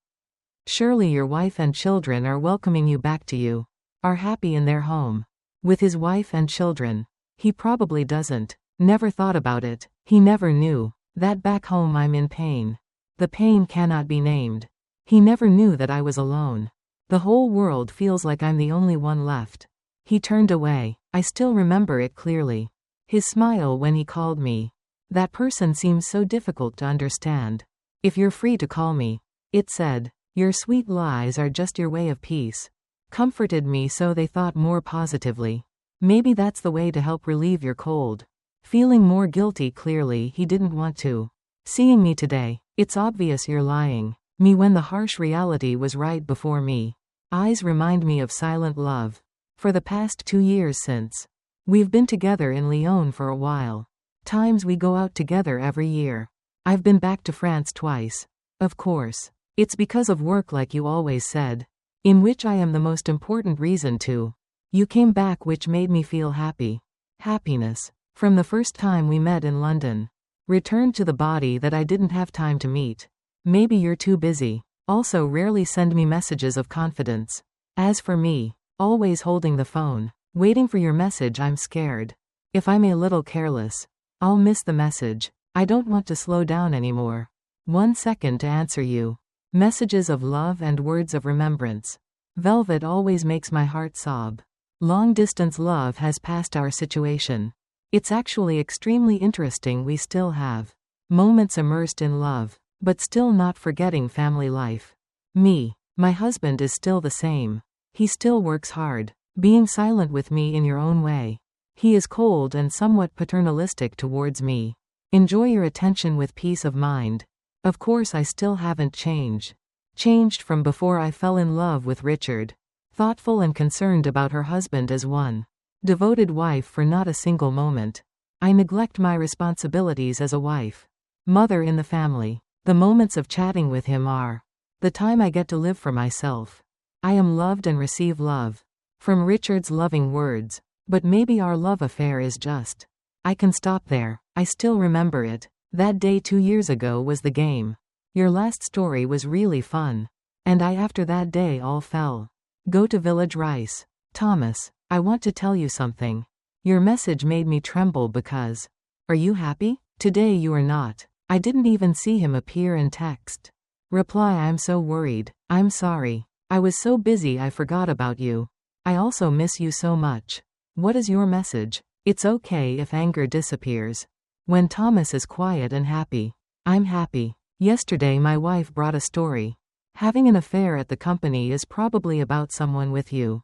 Surely your wife and children are welcoming you back to you. Are happy in their home. With his wife and children. He probably doesn't. Never thought about it. He never knew that back home I'm in pain. The pain cannot be named. He never knew that I was alone. The whole world feels like I'm the only one left. He turned away. I still remember it clearly. His smile when he called me. That person seems so difficult to understand. If you're free to call me. It said. Your sweet lies are just your way of peace. Comforted me so they thought more positively. Maybe that's the way to help relieve your cold. Feeling more guilty. Clearly he didn't want to. Seeing me today. It's obvious you're lying. Me when the harsh reality was right before me. Eyes remind me of silent love. For the past 2 years since. We've been together in Lyon for a while. Times we go out together every year. I've been back to France twice. Of course. It's because of work, like you always said. In which I am the most important reason to. You came back, which made me feel happy. Happiness. From the first time we met in London. Returned to the body that I didn't have time to meet. Maybe you're too busy. Also rarely send me messages of confidence. As for me. Always holding the phone. Waiting for your message. I'm scared. If I'm a little careless. I'll miss the message. I don't want to slow down anymore. 1 second to answer you. Messages of love and words of remembrance. Velvet always makes my heart sob. Long distance love has passed our situation. It's actually extremely interesting. We still have moments immersed in love, but still not forgetting family life. Me. My husband is still the same. He still works hard, being silent with me in your own way. He is cold and somewhat paternalistic towards me. Enjoy your attention with peace of mind. Of course I still haven't changed. Changed from before I fell in love with Richard. Thoughtful and concerned about her husband as one devoted wife for not a single moment. I neglect my responsibilities as a wife. Mother in the family. The moments of chatting with him are the time I get to live for myself. I am loved and receive love. From Richard's loving words. But maybe our love affair is just. I can stop there. I still remember it. That day 2 years ago was the game. Your last story was really fun. And after that day all fell. Go to Village Rice. Thomas, I want to tell you something. Your message made me tremble because. Are you happy? Today you are not. I didn't even see him appear in text. Reply, I'm so worried. I'm sorry. I was so busy I forgot about you. I also miss you so much. What is your message? It's okay if anger disappears. When Thomas is quiet and happy. I'm happy. Yesterday my wife brought a story. Having an affair at the company is probably about someone with you.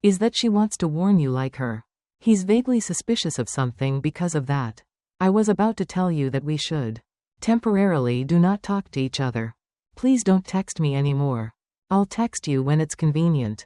Is that she wants to warn you like her. He's vaguely suspicious of something because of that. I was about to tell you that we should. Temporarily do not talk to each other. Please don't text me anymore. I'll text you when it's convenient.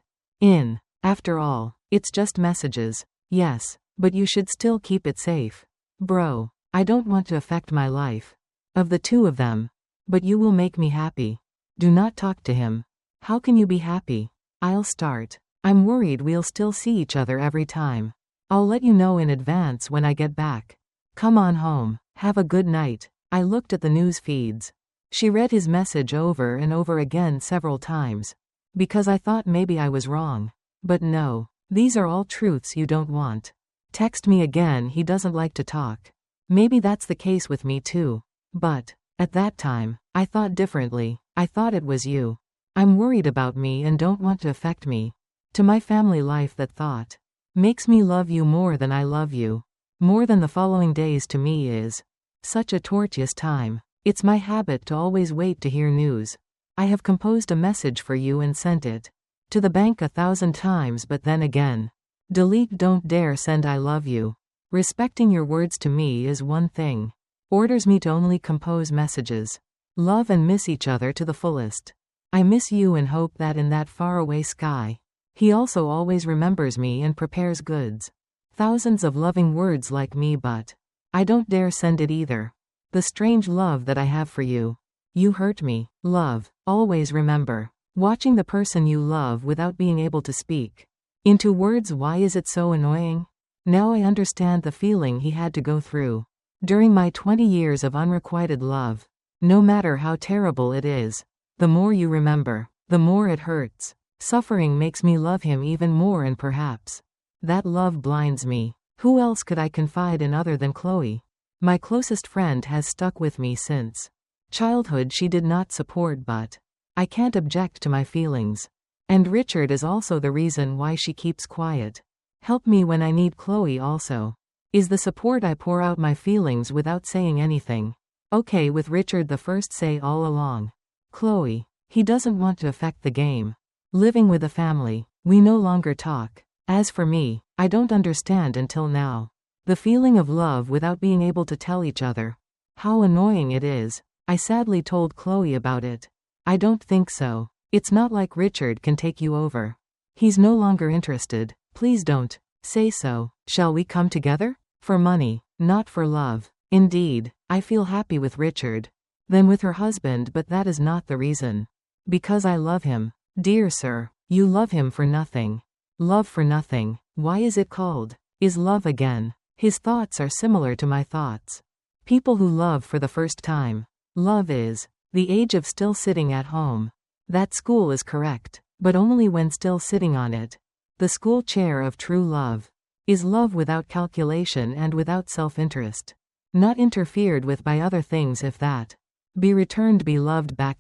After all, it's just messages. Yes, but you should still keep it safe. Bro. I don't want to affect my life. Of the two of them. But you will make me happy. Do not talk to him. How can you be happy? I'll start. I'm worried we'll still see each other every time. I'll let you know in advance when I get back. Come on home. Have a good night. I looked at the news feeds. She read his message over and over again several times. Because I thought maybe I was wrong. But no. These are all truths you don't want. Text me again, he doesn't like to talk. Maybe that's the case with me too. But at that time, I thought differently. I thought it was you. I'm worried about me and don't want to affect me. To my family life, that thought makes me love you more than I love you. More than the following days to me is such a tortuous time. It's my habit to always wait to hear news. I have composed a message for you and sent it to the bank 1,000 times, but then again, delete. Don't dare send I love you. Respecting your words to me is one thing. Orders me to only compose messages. Love and miss each other to the fullest. I miss you and hope that in that faraway sky, he also always remembers me and prepares goods. Thousands of loving words like me, but I don't dare send it either. The strange love that I have for you. You hurt me. Love. Always remember. Watching the person you love without being able to speak into words. Why is it so annoying? Now I understand the feeling he had to go through during my 20 years of unrequited love. No matter how terrible it is, the more you remember, the more it hurts. Suffering makes me love him even more, and perhaps that love blinds me. Who else could I confide in other than Chloe? My closest friend has stuck with me since childhood. She did not support, but I can't object to my feelings. And Richard is also the reason why she keeps quiet. Help me when I need. Chloe also is the support. I pour out my feelings without saying anything. Okay with Richard, the first say all along. Chloe. He doesn't want to affect the game. Living with a family. We no longer talk. As for me, I don't understand until now. The feeling of love without being able to tell each other. How annoying it is. I sadly told Chloe about it. I don't think so. It's not like Richard can take you over. He's no longer interested. Please don't say so. Shall we come together? For money, not for love. Indeed, I feel happy with Richard than with her husband, but that is not the reason. Because I love him. Dear sir, you love him for nothing. Love for nothing. Why is it called? Is love again? His thoughts are similar to my thoughts. People who love for the first time. Love is the age of still sitting at home. That school is correct, but only when still sitting on it. The school chair of true love is love without calculation and without self-interest. Not interfered with by other things. If that be returned, be loved back.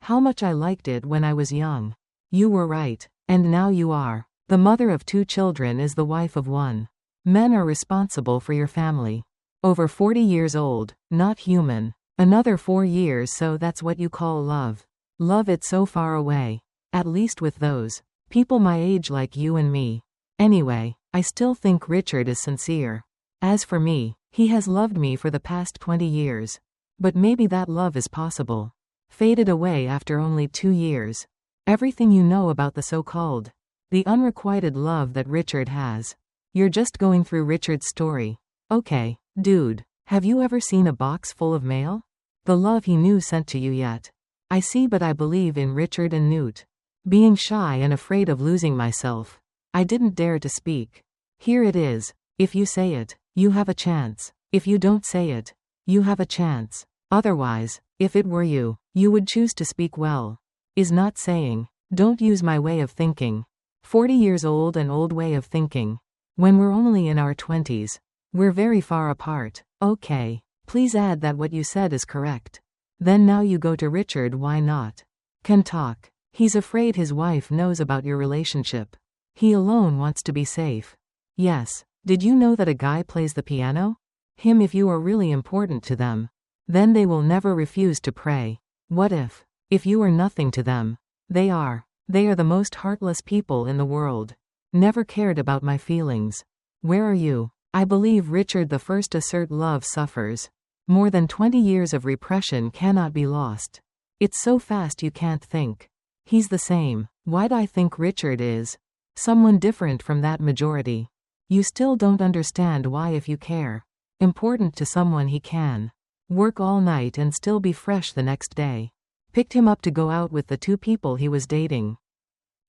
How much I liked it when I was young. You were right, and now you are. The mother of 2 children is the wife of 1. Men are responsible for your family. Over 40 years old, not human. Another 4 years, so that's what you call love. Love it so far away. At least with those people my age like you and me. Anyway, I still think Richard is sincere. As for me, he has loved me for the past 20 years. But maybe that love is possible. Faded away after only 2 years. Everything you know about the so-called the unrequited love that Richard has. You're just going through Richard's story. Okay, dude, have you ever seen a box full of mail? The love he knew sent to you yet. I see, but I believe in Richard and Newt. Being shy and afraid of losing myself, I didn't dare to speak. Here it is. If you say it, you have a chance. If you don't say it, you have a chance. Otherwise, if it were you, you would choose to speak. Well, is not saying, don't use my way of thinking. 40 years old, an old way of thinking. When we're only in our 20s, we're very far apart. Okay, please add that what you said is correct. Then now you go to Richard. Why not? Can talk. He's afraid his wife knows about your relationship. He alone wants to be safe. Yes. Did you know that a guy plays the piano? Him. If you are really important to them, then they will never refuse to pray. What if you are nothing to them? They are the most heartless people in the world. Never cared about my feelings. Where are you? I believe Richard the first assert love suffers. More than 20 years of repression cannot be lost. It's so fast you can't think. He's the same. Why'd I think Richard is someone different from that majority? You still don't understand why, if you care. Important to someone he can. Work all night and still be fresh the next day. Picked him up to go out with the 2 people he was dating.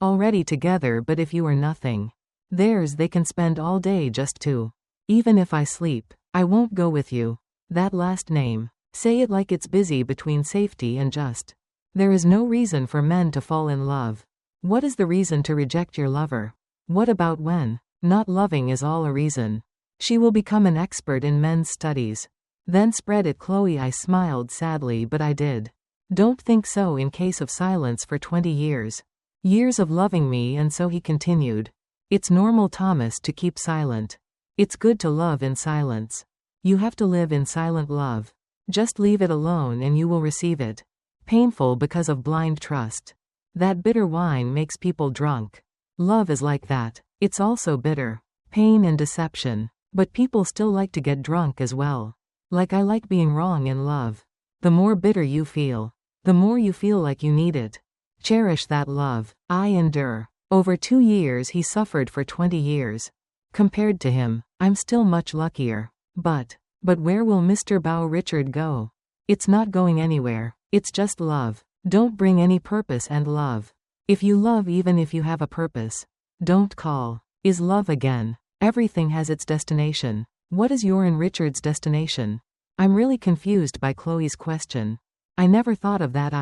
Already together, but if you are nothing theirs, they can spend all day just to. Even if I sleep, I won't go with you. That last name. Say it like it's busy between safety and just. There is no reason for men to fall in love. What is the reason to reject your lover? What about when not loving is all a reason? She will become an expert in men's studies. Then spread it. Chloe. I smiled sadly, but I did. Don't think so. In case of silence for 20 years. Years of loving me. And so he continued. It's normal, Thomas, to keep silent. It's good to love in silence. You have to live in silent love. Just leave it alone and you will receive it. Painful because of blind trust. That bitter wine makes people drunk. Love is like that. It's also bitter. Pain and deception. But people still like to get drunk as well. Like I like being wrong in love. The more bitter you feel, the more you feel like you need it. Cherish that love. I endure. Over 2 years he suffered for 20 years. Compared to him, I'm still much luckier. But where will Mr. Bow Richard go? It's not going anywhere. It's just love. Don't bring any purpose and love. If you love, even if you have a purpose, don't call. Is love again. Everything has its destination. What is your and Richard's destination? I'm really confused by Chloe's question. I never thought of that.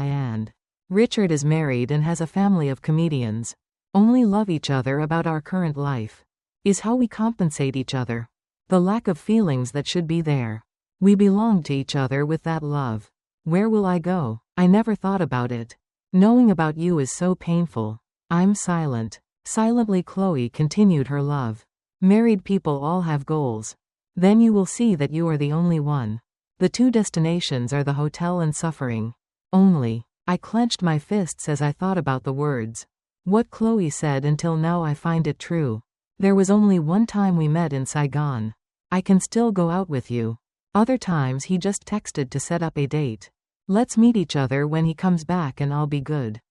Richard is married and has a family of comedians. Only love each other about our current life. Is how we compensate each other. The lack of feelings that should be there. We belong to each other with that love. Where will I go? I never thought about it. Knowing about you is so painful. I'm silent. Silently Chloe continued her love. Married people all have goals. Then you will see that you are the only one. The 2 destinations are the hotel and suffering. Only. I clenched my fists as I thought about the words. What Chloe said. Until now I find it true. There was only one time we met in Saigon. I can still go out with you. Other times he just texted to set up a date. Let's meet each other when he comes back and I'll be good.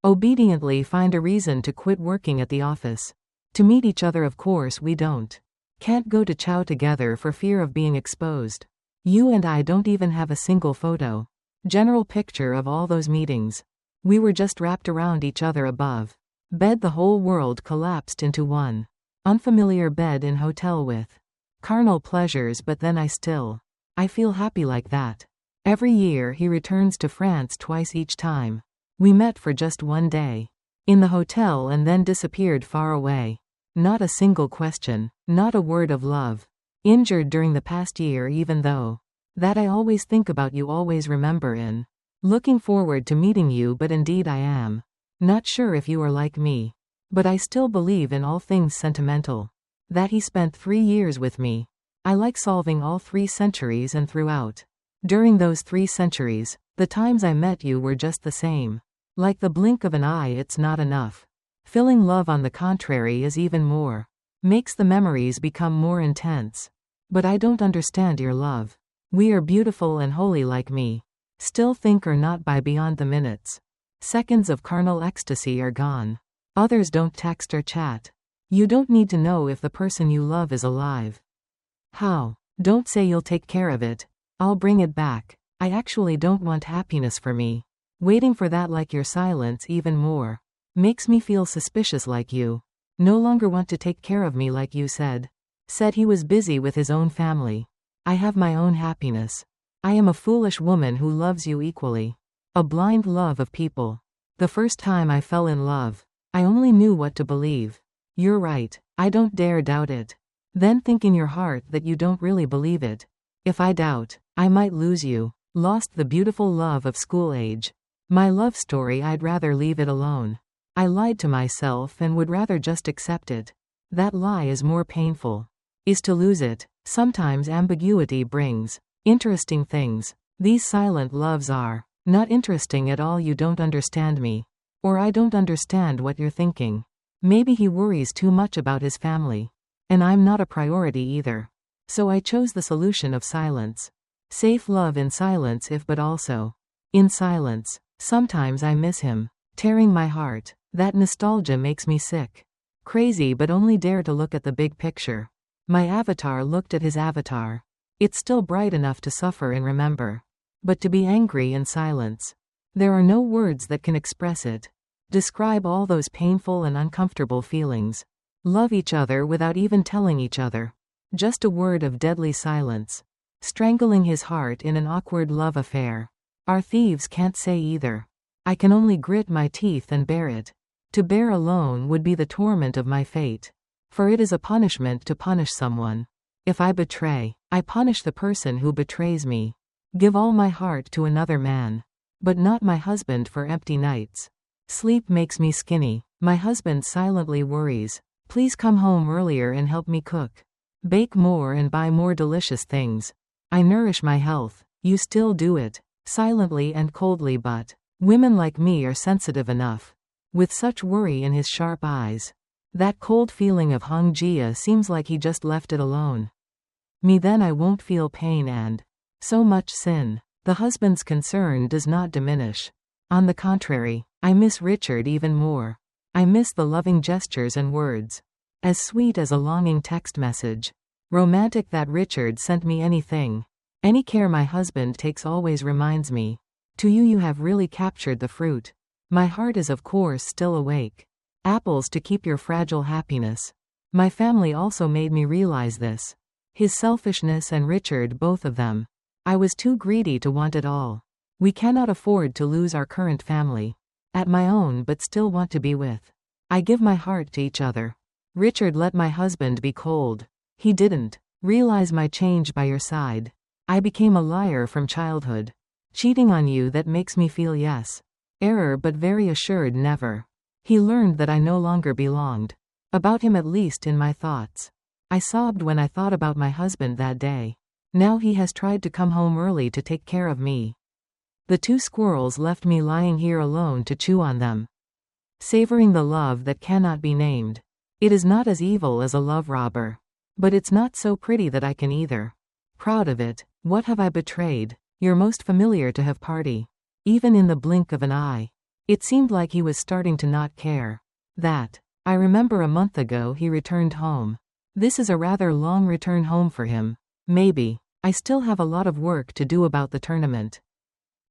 Obediently find a reason to quit working at the office. To meet each other, of course we don't. Can't go to chow together for fear of being exposed. You and I don't even have a single photo. General picture of all those meetings. We were just wrapped around each other above. Bed. The whole world collapsed into one. Unfamiliar bed in hotel with carnal pleasures, but then I feel happy like that. Every year he returns to France twice. Each time we met for just 1 day in the hotel and then disappeared far away. Not a single question, not a word of love. Injured during the past year, even though that I always think about you, always remember in looking forward to meeting you, but indeed I am not sure if you are like me. But I still believe in all things sentimental. That he spent 3 years with me. I like solving all 3 centuries and throughout. During those 3 centuries, the times I met you were just the same. Like the blink of an eye. It's not enough. Feeling love, on the contrary, is even more. Makes the memories become more intense. But I don't understand your love. We are beautiful and holy like me. Still think or not by beyond the minutes. Seconds of carnal ecstasy are gone. Others don't text or chat. You don't need to know if the person you love is alive. How? Don't say you'll take care of it. I'll bring it back. I actually don't want happiness for me. Waiting for that, like your silence, even more. Makes me feel suspicious, like you no longer want to take care of me like you said. Said he was busy with his own family. I have my own happiness. I am a foolish woman who loves you equally. A blind love of people. The first time I fell in love, I only knew what to believe. You're right. I don't dare doubt it. Then think in your heart that you don't really believe it. If I doubt, I might lose you. Lost the beautiful love of school age. My love story, I'd rather leave it alone. I lied to myself and would rather just accept it. That lie is more painful. Is to lose it. Sometimes ambiguity brings interesting things. These silent loves are not interesting at all. You don't understand me. Or I don't understand what you're thinking. Maybe he worries too much about his family. And I'm not a priority either. So I chose the solution of silence. Safe love in silence, if but also in silence. Sometimes I miss him. Tearing my heart. That nostalgia makes me sick. Crazy, but only dare to look at the big picture. My avatar looked at his avatar. It's still bright enough to suffer and remember. But to be angry in silence. There are no words that can express it. Describe all those painful and uncomfortable feelings. Love each other without even telling each other. Just a word of deadly silence. Strangling his heart in an awkward love affair. Our thieves can't say either. I can only grit my teeth and bear it. To bear alone would be the torment of my fate. For it is a punishment to punish someone. If I betray, I punish the person who betrays me. Give all my heart to another man. But not my husband for empty nights. Sleep makes me skinny. My husband silently worries. Please come home earlier and help me cook. Bake more and buy more delicious things. I nourish my health. You still do it. Silently and coldly, but women like me are sensitive enough. With such worry in his sharp eyes. That cold feeling of Hung Jia seems like he just left it alone. Me, then I won't feel pain and so much sin. The husband's concern does not diminish. On the contrary, I miss Richard even more. I miss the loving gestures and words. As sweet as a longing text message. Romantic that Richard sent me anything. Any care my husband takes always reminds me. To you, you have really captured the fruit. My heart is of course still awake. Apples to keep your fragile happiness. My family also made me realize this. His selfishness and Richard, both of them. I was too greedy to want it all. We cannot afford to lose our current family. At my own, but still want to be with. I give my heart to each other. Richard let my husband be cold. He didn't realize my change by your side. I became a liar from childhood. Cheating on you, that makes me feel yes. Error, but very assured never. He learned that I no longer belonged. About him, at least in my thoughts. I sobbed when I thought about my husband that day. Now he has tried to come home early to take care of me. The two squirrels left me lying here alone to chew on them. Savoring the love that cannot be named. It is not as evil as a love robber. But it's not so pretty that I can either. Proud of it. What have I betrayed? Your most familiar to have party. Even in the blink of an eye. It seemed like he was starting to not care. That. I remember a month ago he returned home. This is a rather long return home for him. Maybe. I still have a lot of work to do about the tournament.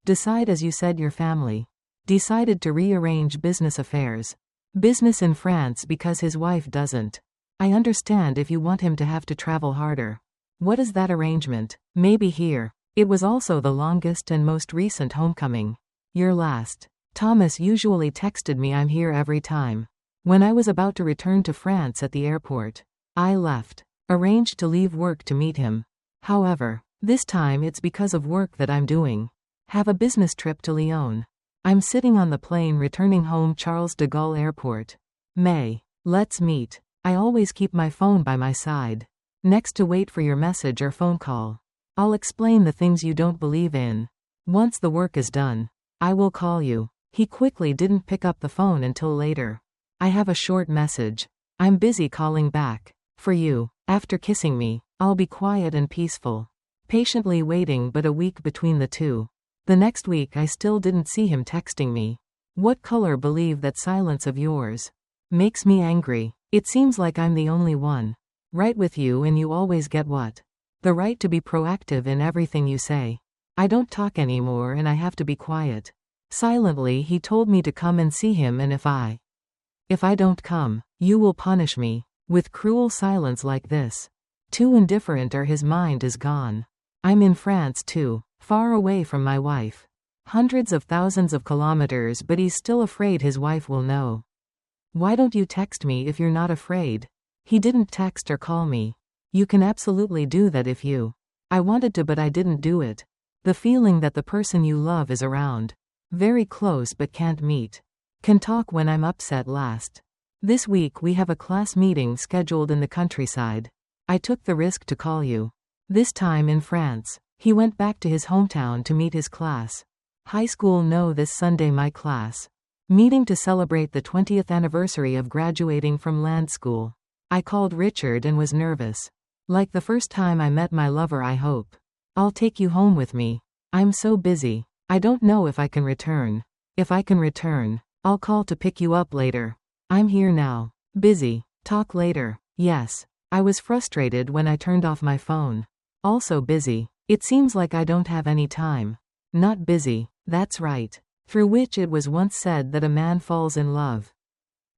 Decide as you said your family. Decided to rearrange business affairs. Business in France because his wife doesn't. I understand if you want him to have to travel harder. What is that arrangement? Maybe here. It was also the longest and most recent homecoming. Your last. Thomas usually texted me I'm here every time. When I was about to return to France at the airport. I left. Arranged to leave work to meet him. However, this time it's because of work that I'm doing. Have a business trip to Lyon. I'm sitting on the plane returning home Charles de Gaulle Airport. May. Let's meet. I always keep my phone by my side. Next to wait for your message or phone call. I'll explain the things you don't believe in. Once the work is done, I will call you. He quickly didn't pick up the phone until later. I have a short message. I'm busy calling back. For you. After kissing me, I'll be quiet and peaceful. Patiently waiting, but a week between the two. The next week I still didn't see him texting me. What color believe that silence of yours? Makes me angry. It seems like I'm the only one. Right with you, and you always get what? The right to be proactive in everything you say. I don't talk anymore and I have to be quiet. Silently he told me to come and see him, and if I don't come, you will punish me. With cruel silence like this. Too indifferent or his mind is gone. I'm in France too, far away from my wife. Hundreds of thousands of kilometers, but he's still afraid his wife will know. Why don't you text me if you're not afraid? He didn't text or call me. You can absolutely do that if you. I wanted to, but I didn't do it. The feeling that the person you love is around. Very close but can't meet. Can talk when I'm upset last. This week we have a class meeting scheduled in the countryside. I took the risk to call you. This time in France. He went back to his hometown to meet his class. High school. No, this Sunday my class. Meeting to celebrate the 20th anniversary of graduating from land school. I called Richard and was nervous. Like the first time I met my lover. I hope. I'll take you home with me. I'm so busy. I don't know if I can return. If I can return, I'll call to pick you up later. I'm here now. Busy. Talk later. Yes. I was frustrated when I turned off my phone. Also busy. It seems like I don't have any time. Not busy. That's right. Through which it was once said that a man falls in love.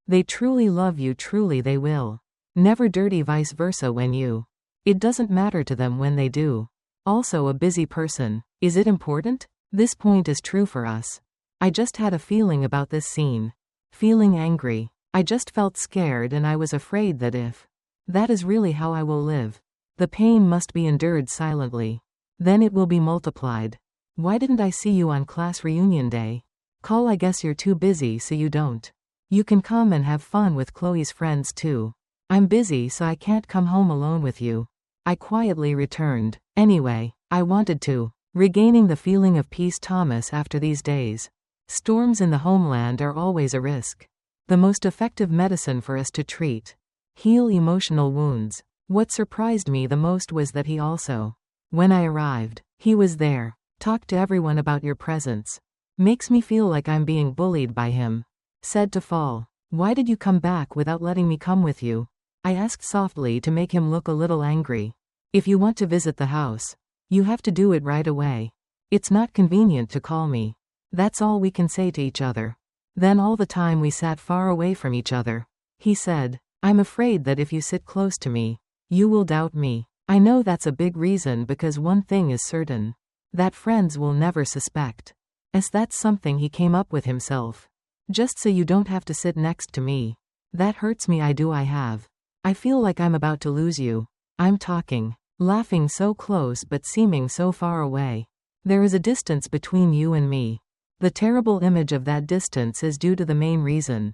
They truly love you, truly they will. Never dirty vice versa when you. It doesn't matter to them when they do. Also a busy person. Is it important? This point is true for us. I just had a feeling about this scene. Feeling angry. I just felt scared and I was afraid that if that is really how I will live, the pain must be endured silently. Then it will be multiplied. Why didn't I see you on class reunion day? Call, I guess you're too busy so you don't. You can come and have fun with Chloe's friends too. I'm busy so I can't come home alone with you. I quietly returned. Anyway, I wanted to. Regaining the feeling of peace, Thomas, after these days. Storms in the homeland are always a risk. The most effective medicine for us to treat. Heal emotional wounds. What surprised me the most was that he also. When I arrived, he was there. Talked to everyone about your presence. Makes me feel like I'm being bullied by him. Said to fall. Why did you come back without letting me come with you? I asked softly to make him look a little angry. If you want to visit the house, you have to do it right away. It's not convenient to call me. That's all we can say to each other. Then all the time we sat far away from each other. He said, I'm afraid that if you sit close to me, you will doubt me. I know that's a big reason because one thing is certain. That friends will never suspect. As that's something he came up with himself. Just so you don't have to sit next to me. That hurts me. I have. I feel like I'm about to lose you. I'm talking. Laughing so close but seeming so far away. There is a distance between you and me. The terrible image of that distance is due to the main reason.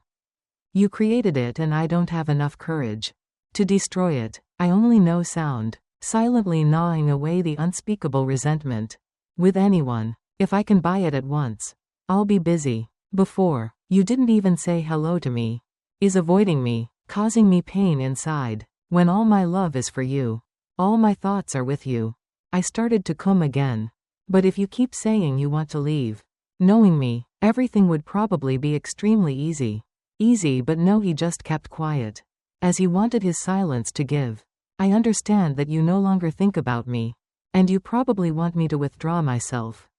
You created it and I don't have enough courage to destroy it. I only know sound. Silently gnawing away the unspeakable resentment. With anyone. If I can buy it at once. I'll be busy. Before. You didn't even say hello to me. Is avoiding me. Causing me pain inside. When all my love is for you. All my thoughts are with you. I started to come again. But if you keep saying you want to leave. Knowing me, everything would probably be extremely easy. Easy, but no, he just kept quiet. As he wanted his silence to give. I understand that you no longer think about me. And you probably want me to withdraw myself.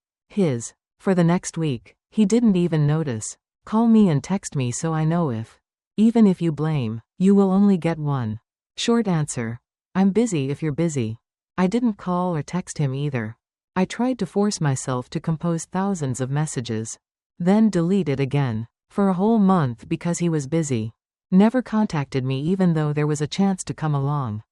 For the next week, he didn't even notice. Call me and text me so I know if. Even if you blame, you will only get one short answer. I'm busy if you're busy. I didn't call or text him either. I tried to force myself to compose thousands of messages. Then delete it again. For a whole month because he was busy. Never contacted me even though there was a chance to come along.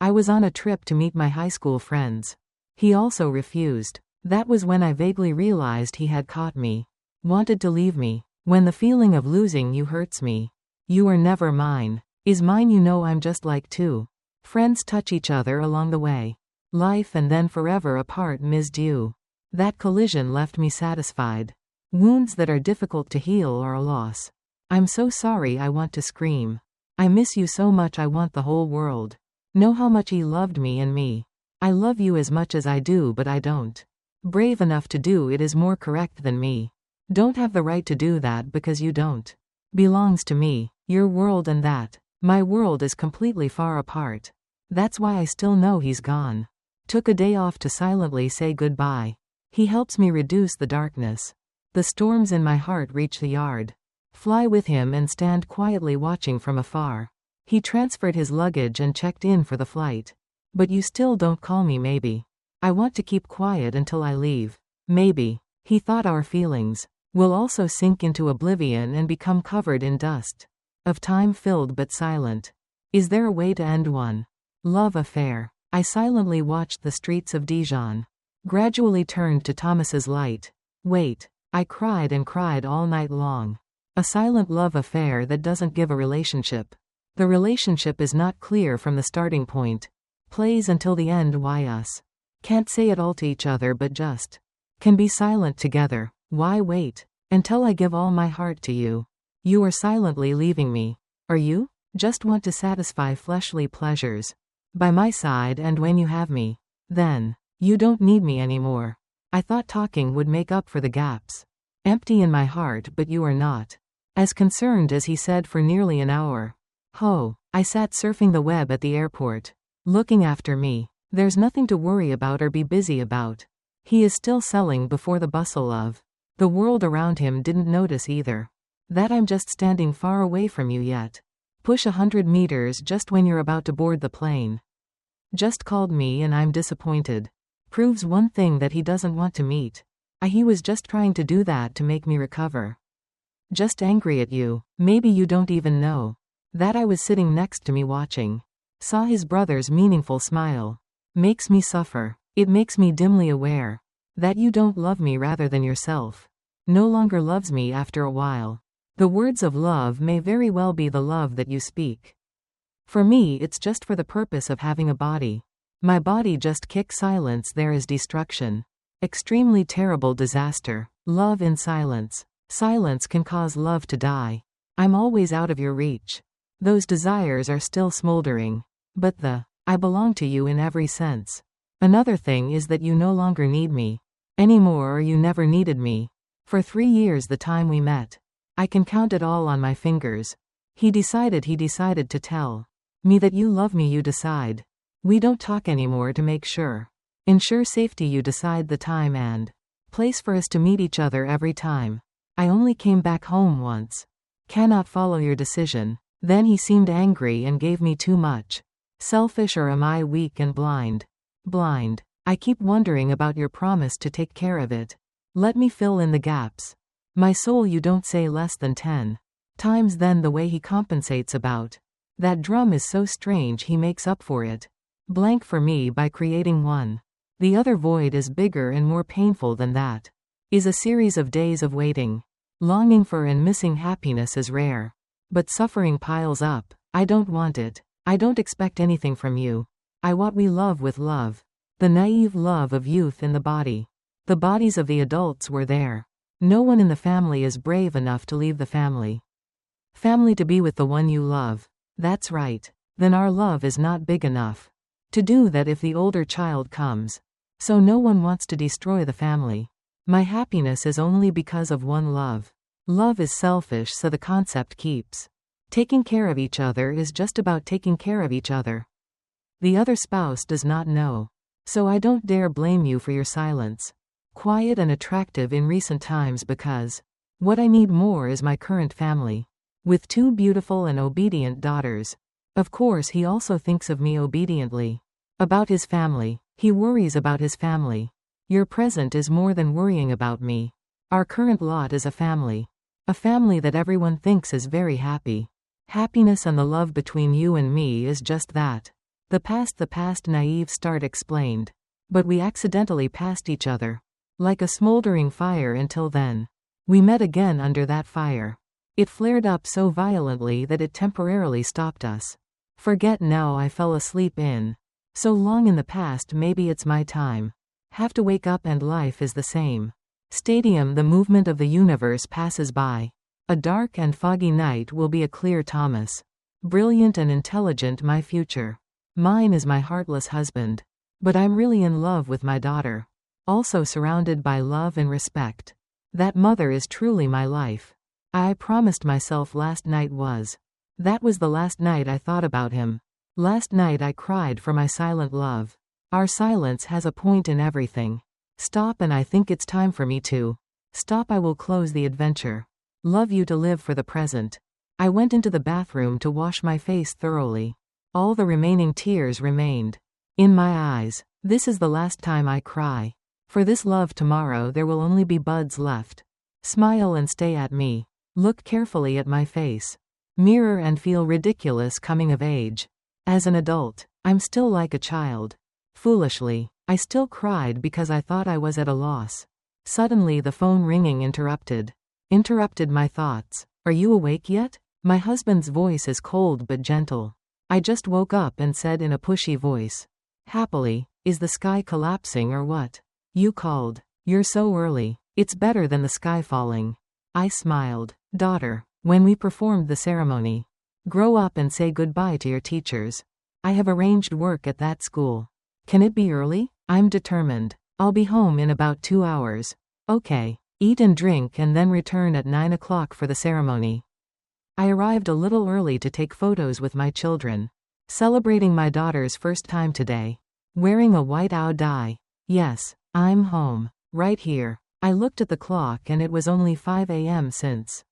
I was on a trip to meet my high school friends. He also refused. That was when I vaguely realized he had caught me. Wanted to leave me. When the feeling of losing you hurts me. You are never mine. Is mine, you know I'm just like two friends touch each other along the way. Life and then forever apart, missed you. That collision left me satisfied. Wounds that are difficult to heal are a loss. I'm so sorry, I want to scream. I miss you so much, I want the whole world. Know how much he loved me and me. I love you as much as I do, but I don't. Brave enough to do it is more correct than me. Don't have the right to do that because you don't. Belongs to me, your world and that. My world is completely far apart. That's why I still know he's gone. Took a day off to silently say goodbye. He helps me reduce the darkness. The storms in my heart reach the yard. Fly with him and stand quietly watching from afar. He transferred his luggage and checked in for the flight. But you still don't call me, maybe. I want to keep quiet until I leave. Maybe. He thought our feelings will also sink into oblivion and become covered in dust. Of time filled but silent. Is there a way to end one love affair? I silently watched the streets of Dijon. Gradually turned to Thomas's light. Wait. I cried and cried all night long. A silent love affair that doesn't give a relationship. The relationship is not clear from the starting point. Plays until the end. Why us? Can't say it all to each other but just can be silent together. Why wait until I give all my heart to you? You are silently leaving me. Are you? Just want to satisfy fleshly pleasures by my side, and when you have me, then you don't need me anymore. I thought talking would make up for the gaps. Empty in my heart, but you are not as concerned as he said for nearly an hour. I sat surfing the web at the airport. Looking after me. There's nothing to worry about or be busy about. He is still selling before the bustle of the world around him didn't notice either. That I'm just standing far away from you yet. Push 100 meters just when you're about to board the plane. Just called me and I'm disappointed. Proves one thing that he doesn't want to meet. He was just trying to do that to make me recover. Just angry at you. Maybe you don't even know that I was sitting next to me watching. Saw his brother's meaningful smile. Makes me suffer. It makes me dimly aware that you don't love me rather than yourself. No longer loves me after a while. The words of love may very well be the love that you speak. For me, it's just for the purpose of having a body. My body just kicks silence. There is destruction. Extremely terrible disaster. Love in silence. Silence can cause love to die. I'm always out of your reach. Those desires are still smoldering. But I belong to you in every sense. Another thing is that you no longer need me anymore, or you never needed me. For 3 years, the time we met, I can count it all on my fingers. He decided to tell me that you love me. You decide. We don't talk anymore to make sure. Ensure safety. You decide the time and place for us to meet each other every time. I only came back home once. Cannot follow your decision. Then he seemed angry and gave me too much. Selfish, or am I weak and blind? Blind. I keep wondering about your promise to take care of it. Let me fill in the gaps. My soul, you don't say less than 10 times. Then the way he compensates about that drum is so strange. He makes up for it blank for me by creating one. The other void is bigger and more painful than that. Is a series of days of waiting. Longing for and missing happiness is rare. But suffering piles up. I don't want it. I don't expect anything from you. I want we love with love. The naive love of youth in the body. The bodies of the adults were there. No one in the family is brave enough to leave the family. Family to be with the one you love. That's right. Then our love is not big enough to do that if the older child comes. So no one wants to destroy the family. My happiness is only because of one love. Love is selfish, so the concept keeps. Taking care of each other is just about taking care of each other. The other spouse does not know. So I don't dare blame you for your silence. Quiet and attractive in recent times, because what I need more is my current family. With 2 beautiful and obedient daughters. Of course, he also thinks of me obediently. About his family. He worries about his family. Your present is more than worrying about me. Our current lot is a family. A family that everyone thinks is very happy. Happiness and the love between you and me is just that. The past, naive start explained. But we accidentally passed each other. Like a smoldering fire until then. We met again under that fire. It flared up so violently that it temporarily stopped us. Forget now, I fell asleep in. So long in the past, maybe it's my time. Have to wake up and life is the same. Stadium, the movement of the universe passes by. A dark and foggy night will be a clear Thomas. Brilliant and intelligent, my future. Mine is my heartless husband. But I'm really in love with my daughter. Also surrounded by love and respect. That mother is truly my life. I promised myself last night was. That was the last night I thought about him. Last night I cried for my silent love. Our silence has a point in everything. Stop, and I think it's time for me to stop. I will close the adventure. Love you to live for the present. I went into the bathroom to wash my face thoroughly. All the remaining tears remained in my eyes. This is the last time I cry. For this love, tomorrow there will only be buds left. Smile and stay at me. Look carefully at my face. Mirror and feel ridiculous coming of age. As an adult, I'm still like a child. Foolishly, I still cried because I thought I was at a loss. Suddenly the phone ringing interrupted my thoughts. Are you awake yet? My husband's voice is cold but gentle. I just woke up and said in a pushy voice. Happily, is the sky collapsing or what? You called. You're so early. It's better than the sky falling. I smiled. Daughter, when we performed the ceremony. Grow up and say goodbye to your teachers. I have arranged work at that school. Can it be early? I'm determined. I'll be home in about 2 hours. Okay. Eat and drink and then return at 9 o'clock for the ceremony. I arrived a little early to take photos with my children. Celebrating my daughter's first time today. Wearing a white dye. Yes, I'm home. Right here. I looked at the clock and it was only 5 a.m. since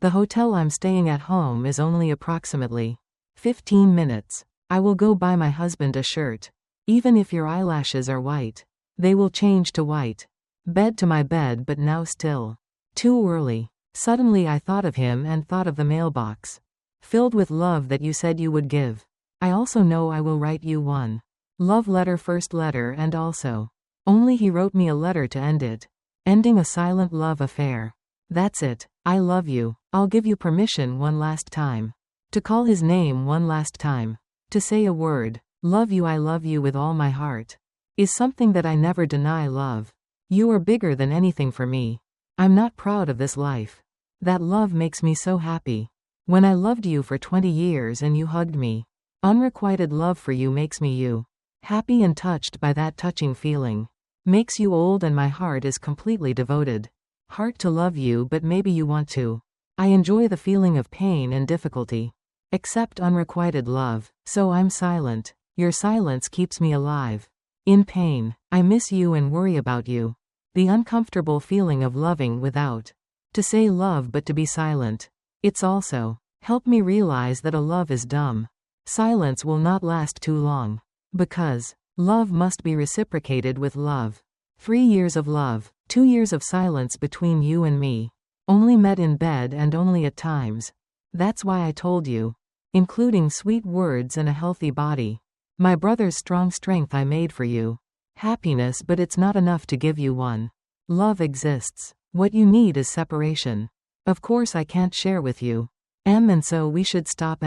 the hotel I'm staying at home is only approximately 15 minutes. I will go buy my husband a shirt. Even if your eyelashes are white, they will change to white. Bed to my bed, but now still too early. Suddenly I thought of him and thought of the mailbox, filled with love that you said you would give. I also know I will write you one love letter, first letter, and also only he wrote me a letter to end it. Ending a silent love affair. That's it. I love you. I'll give you permission one last time to call his name one last time, to say a word. Love you, I love you with all my heart. Is something that I never deny love. You are bigger than anything for me. I'm not proud of this life. That love makes me so happy. When I loved you for 20 years and you hugged me. Unrequited love for you makes me you. Happy and touched by that touching feeling. Makes you old and my heart is completely devoted. Heart to love you, but maybe you want to. I enjoy the feeling of pain and difficulty. Accept unrequited love, so I'm silent. Your silence keeps me alive. In pain, I miss you and worry about you. The uncomfortable feeling of loving without to say love but to be silent. It's also helped me realize that a love is dumb. Silence will not last too long. Because love must be reciprocated with love. 3 years of love, 2 years of silence between you and me. Only met in bed and only at times. That's why I told you. Including sweet words and a healthy body. My brother's strong strength I made for you. Happiness, but it's not enough to give you one. Love exists. What you need is separation. Of course I can't share with you. And so we should stop.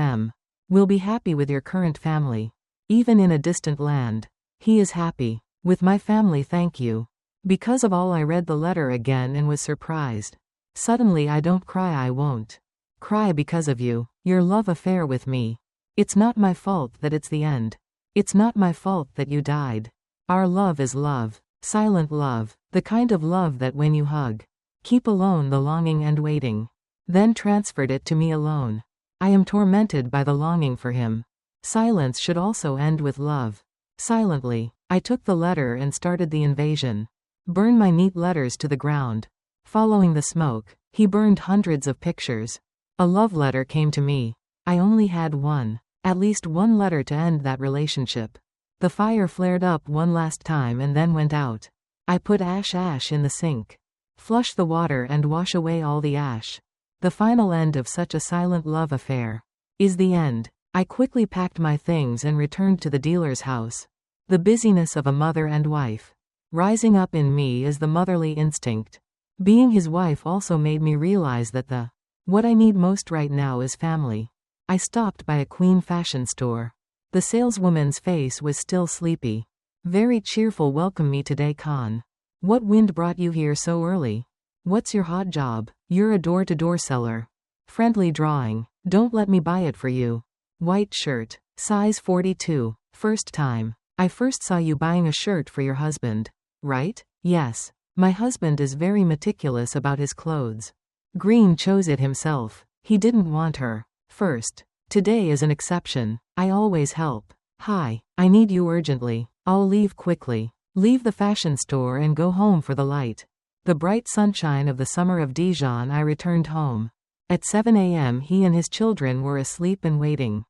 Will be happy with your current family. Even in a distant land. He is happy. With my family, thank you. Because of all, I read the letter again and was surprised. Suddenly I don't cry, I won't cry because of you. Your love affair with me. It's not my fault that it's the end. It's not my fault that you died. Our love is love. Silent love. The kind of love that when you hug, keep alone the longing and waiting. Then transferred it to me alone. I am tormented by the longing for him. Silence should also end with love. Silently, I took the letter and started the invasion. Burn my neat letters to the ground. Following the smoke, he burned hundreds of pictures. A love letter came to me. I only had one. At least one letter to end that relationship. The fire flared up one last time and then went out. I put ash in the sink. Flush the water and wash away all the ash. The final end of such a silent love affair is the end. I quickly packed my things and returned to the dealer's house. The busyness of a mother and wife. Rising up in me is the motherly instinct. Being his wife also made me realize that what I need most right now is family. I stopped by a Queen fashion store. The saleswoman's face was still sleepy. Very cheerful. Welcome me today, Khan. What wind brought you here so early? What's your hot job? You're a door-to-door seller. Friendly drawing. Don't let me buy it for you. White shirt. Size 42. First time. I first saw you buying a shirt for your husband. Right? Yes. My husband is very meticulous about his clothes. Green chose it himself. He didn't want her first. Today is an exception. I always help. Hi. I need you urgently. I'll leave quickly. Leave the fashion store and go home for the light. The bright sunshine of the summer of Dijon. I returned home. At 7 a.m. he and his children were asleep and waiting.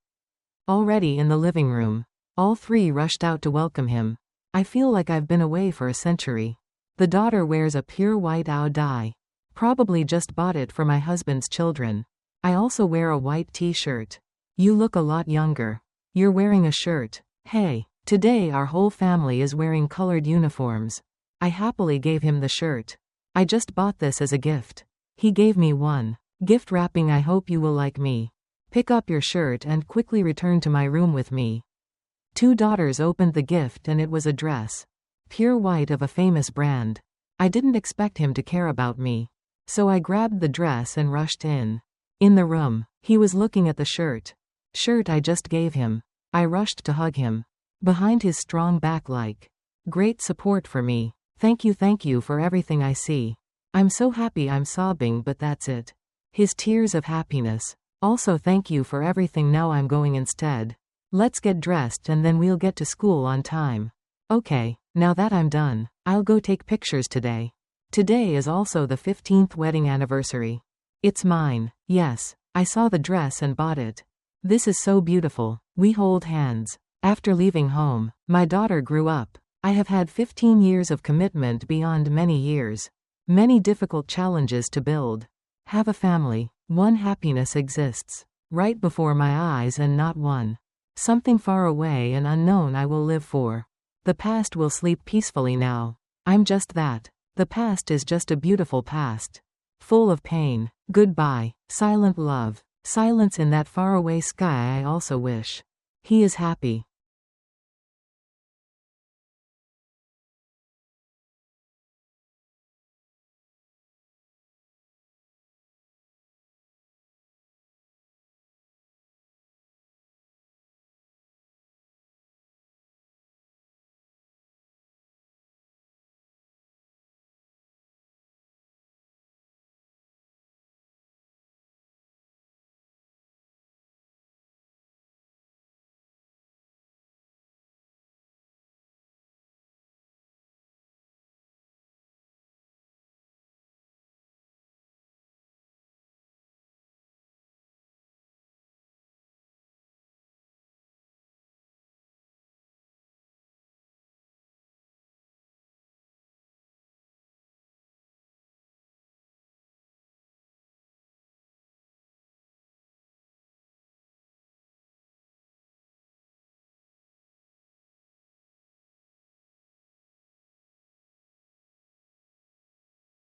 Already in the living room. All three rushed out to welcome him. I feel like I've been away for a century. The daughter wears a pure white dye. Probably just bought it for my husband's children. I also wear a white t-shirt. You look a lot younger. You're wearing a shirt. Hey, today our whole family is wearing colored uniforms. I happily gave him the shirt. I just bought this as a gift. He gave me one. Gift wrapping. I hope you will like me. Pick up your shirt and quickly return to my room with me. Two daughters opened the gift and it was a dress. Pure white of a famous brand. I didn't expect him to care about me. So I grabbed the dress and rushed in. In the room, he was looking at the shirt. Shirt I just gave him. I rushed to hug him. Behind his strong back like great support for me. Thank you for everything I see. I'm so happy. I'm sobbing, but that's it. His tears of happiness. Also thank you for everything. Now I'm going instead. Let's get dressed and then we'll get to school on time. Okay, now that I'm done, I'll go take pictures today. Today is also the 15th wedding anniversary. It's mine. Yes, I saw the dress and bought it. This is so beautiful. We hold hands. After leaving home, my daughter grew up. I have had 15 years of commitment beyond many years. Many difficult challenges to build. Have a family. One happiness exists. Right before my eyes and not one. Something far away and unknown I will live for. The past will sleep peacefully now. I'm just that. The past is just a beautiful past. Full of pain. Goodbye. Silent love. Silence in that faraway sky I also wish. He is happy.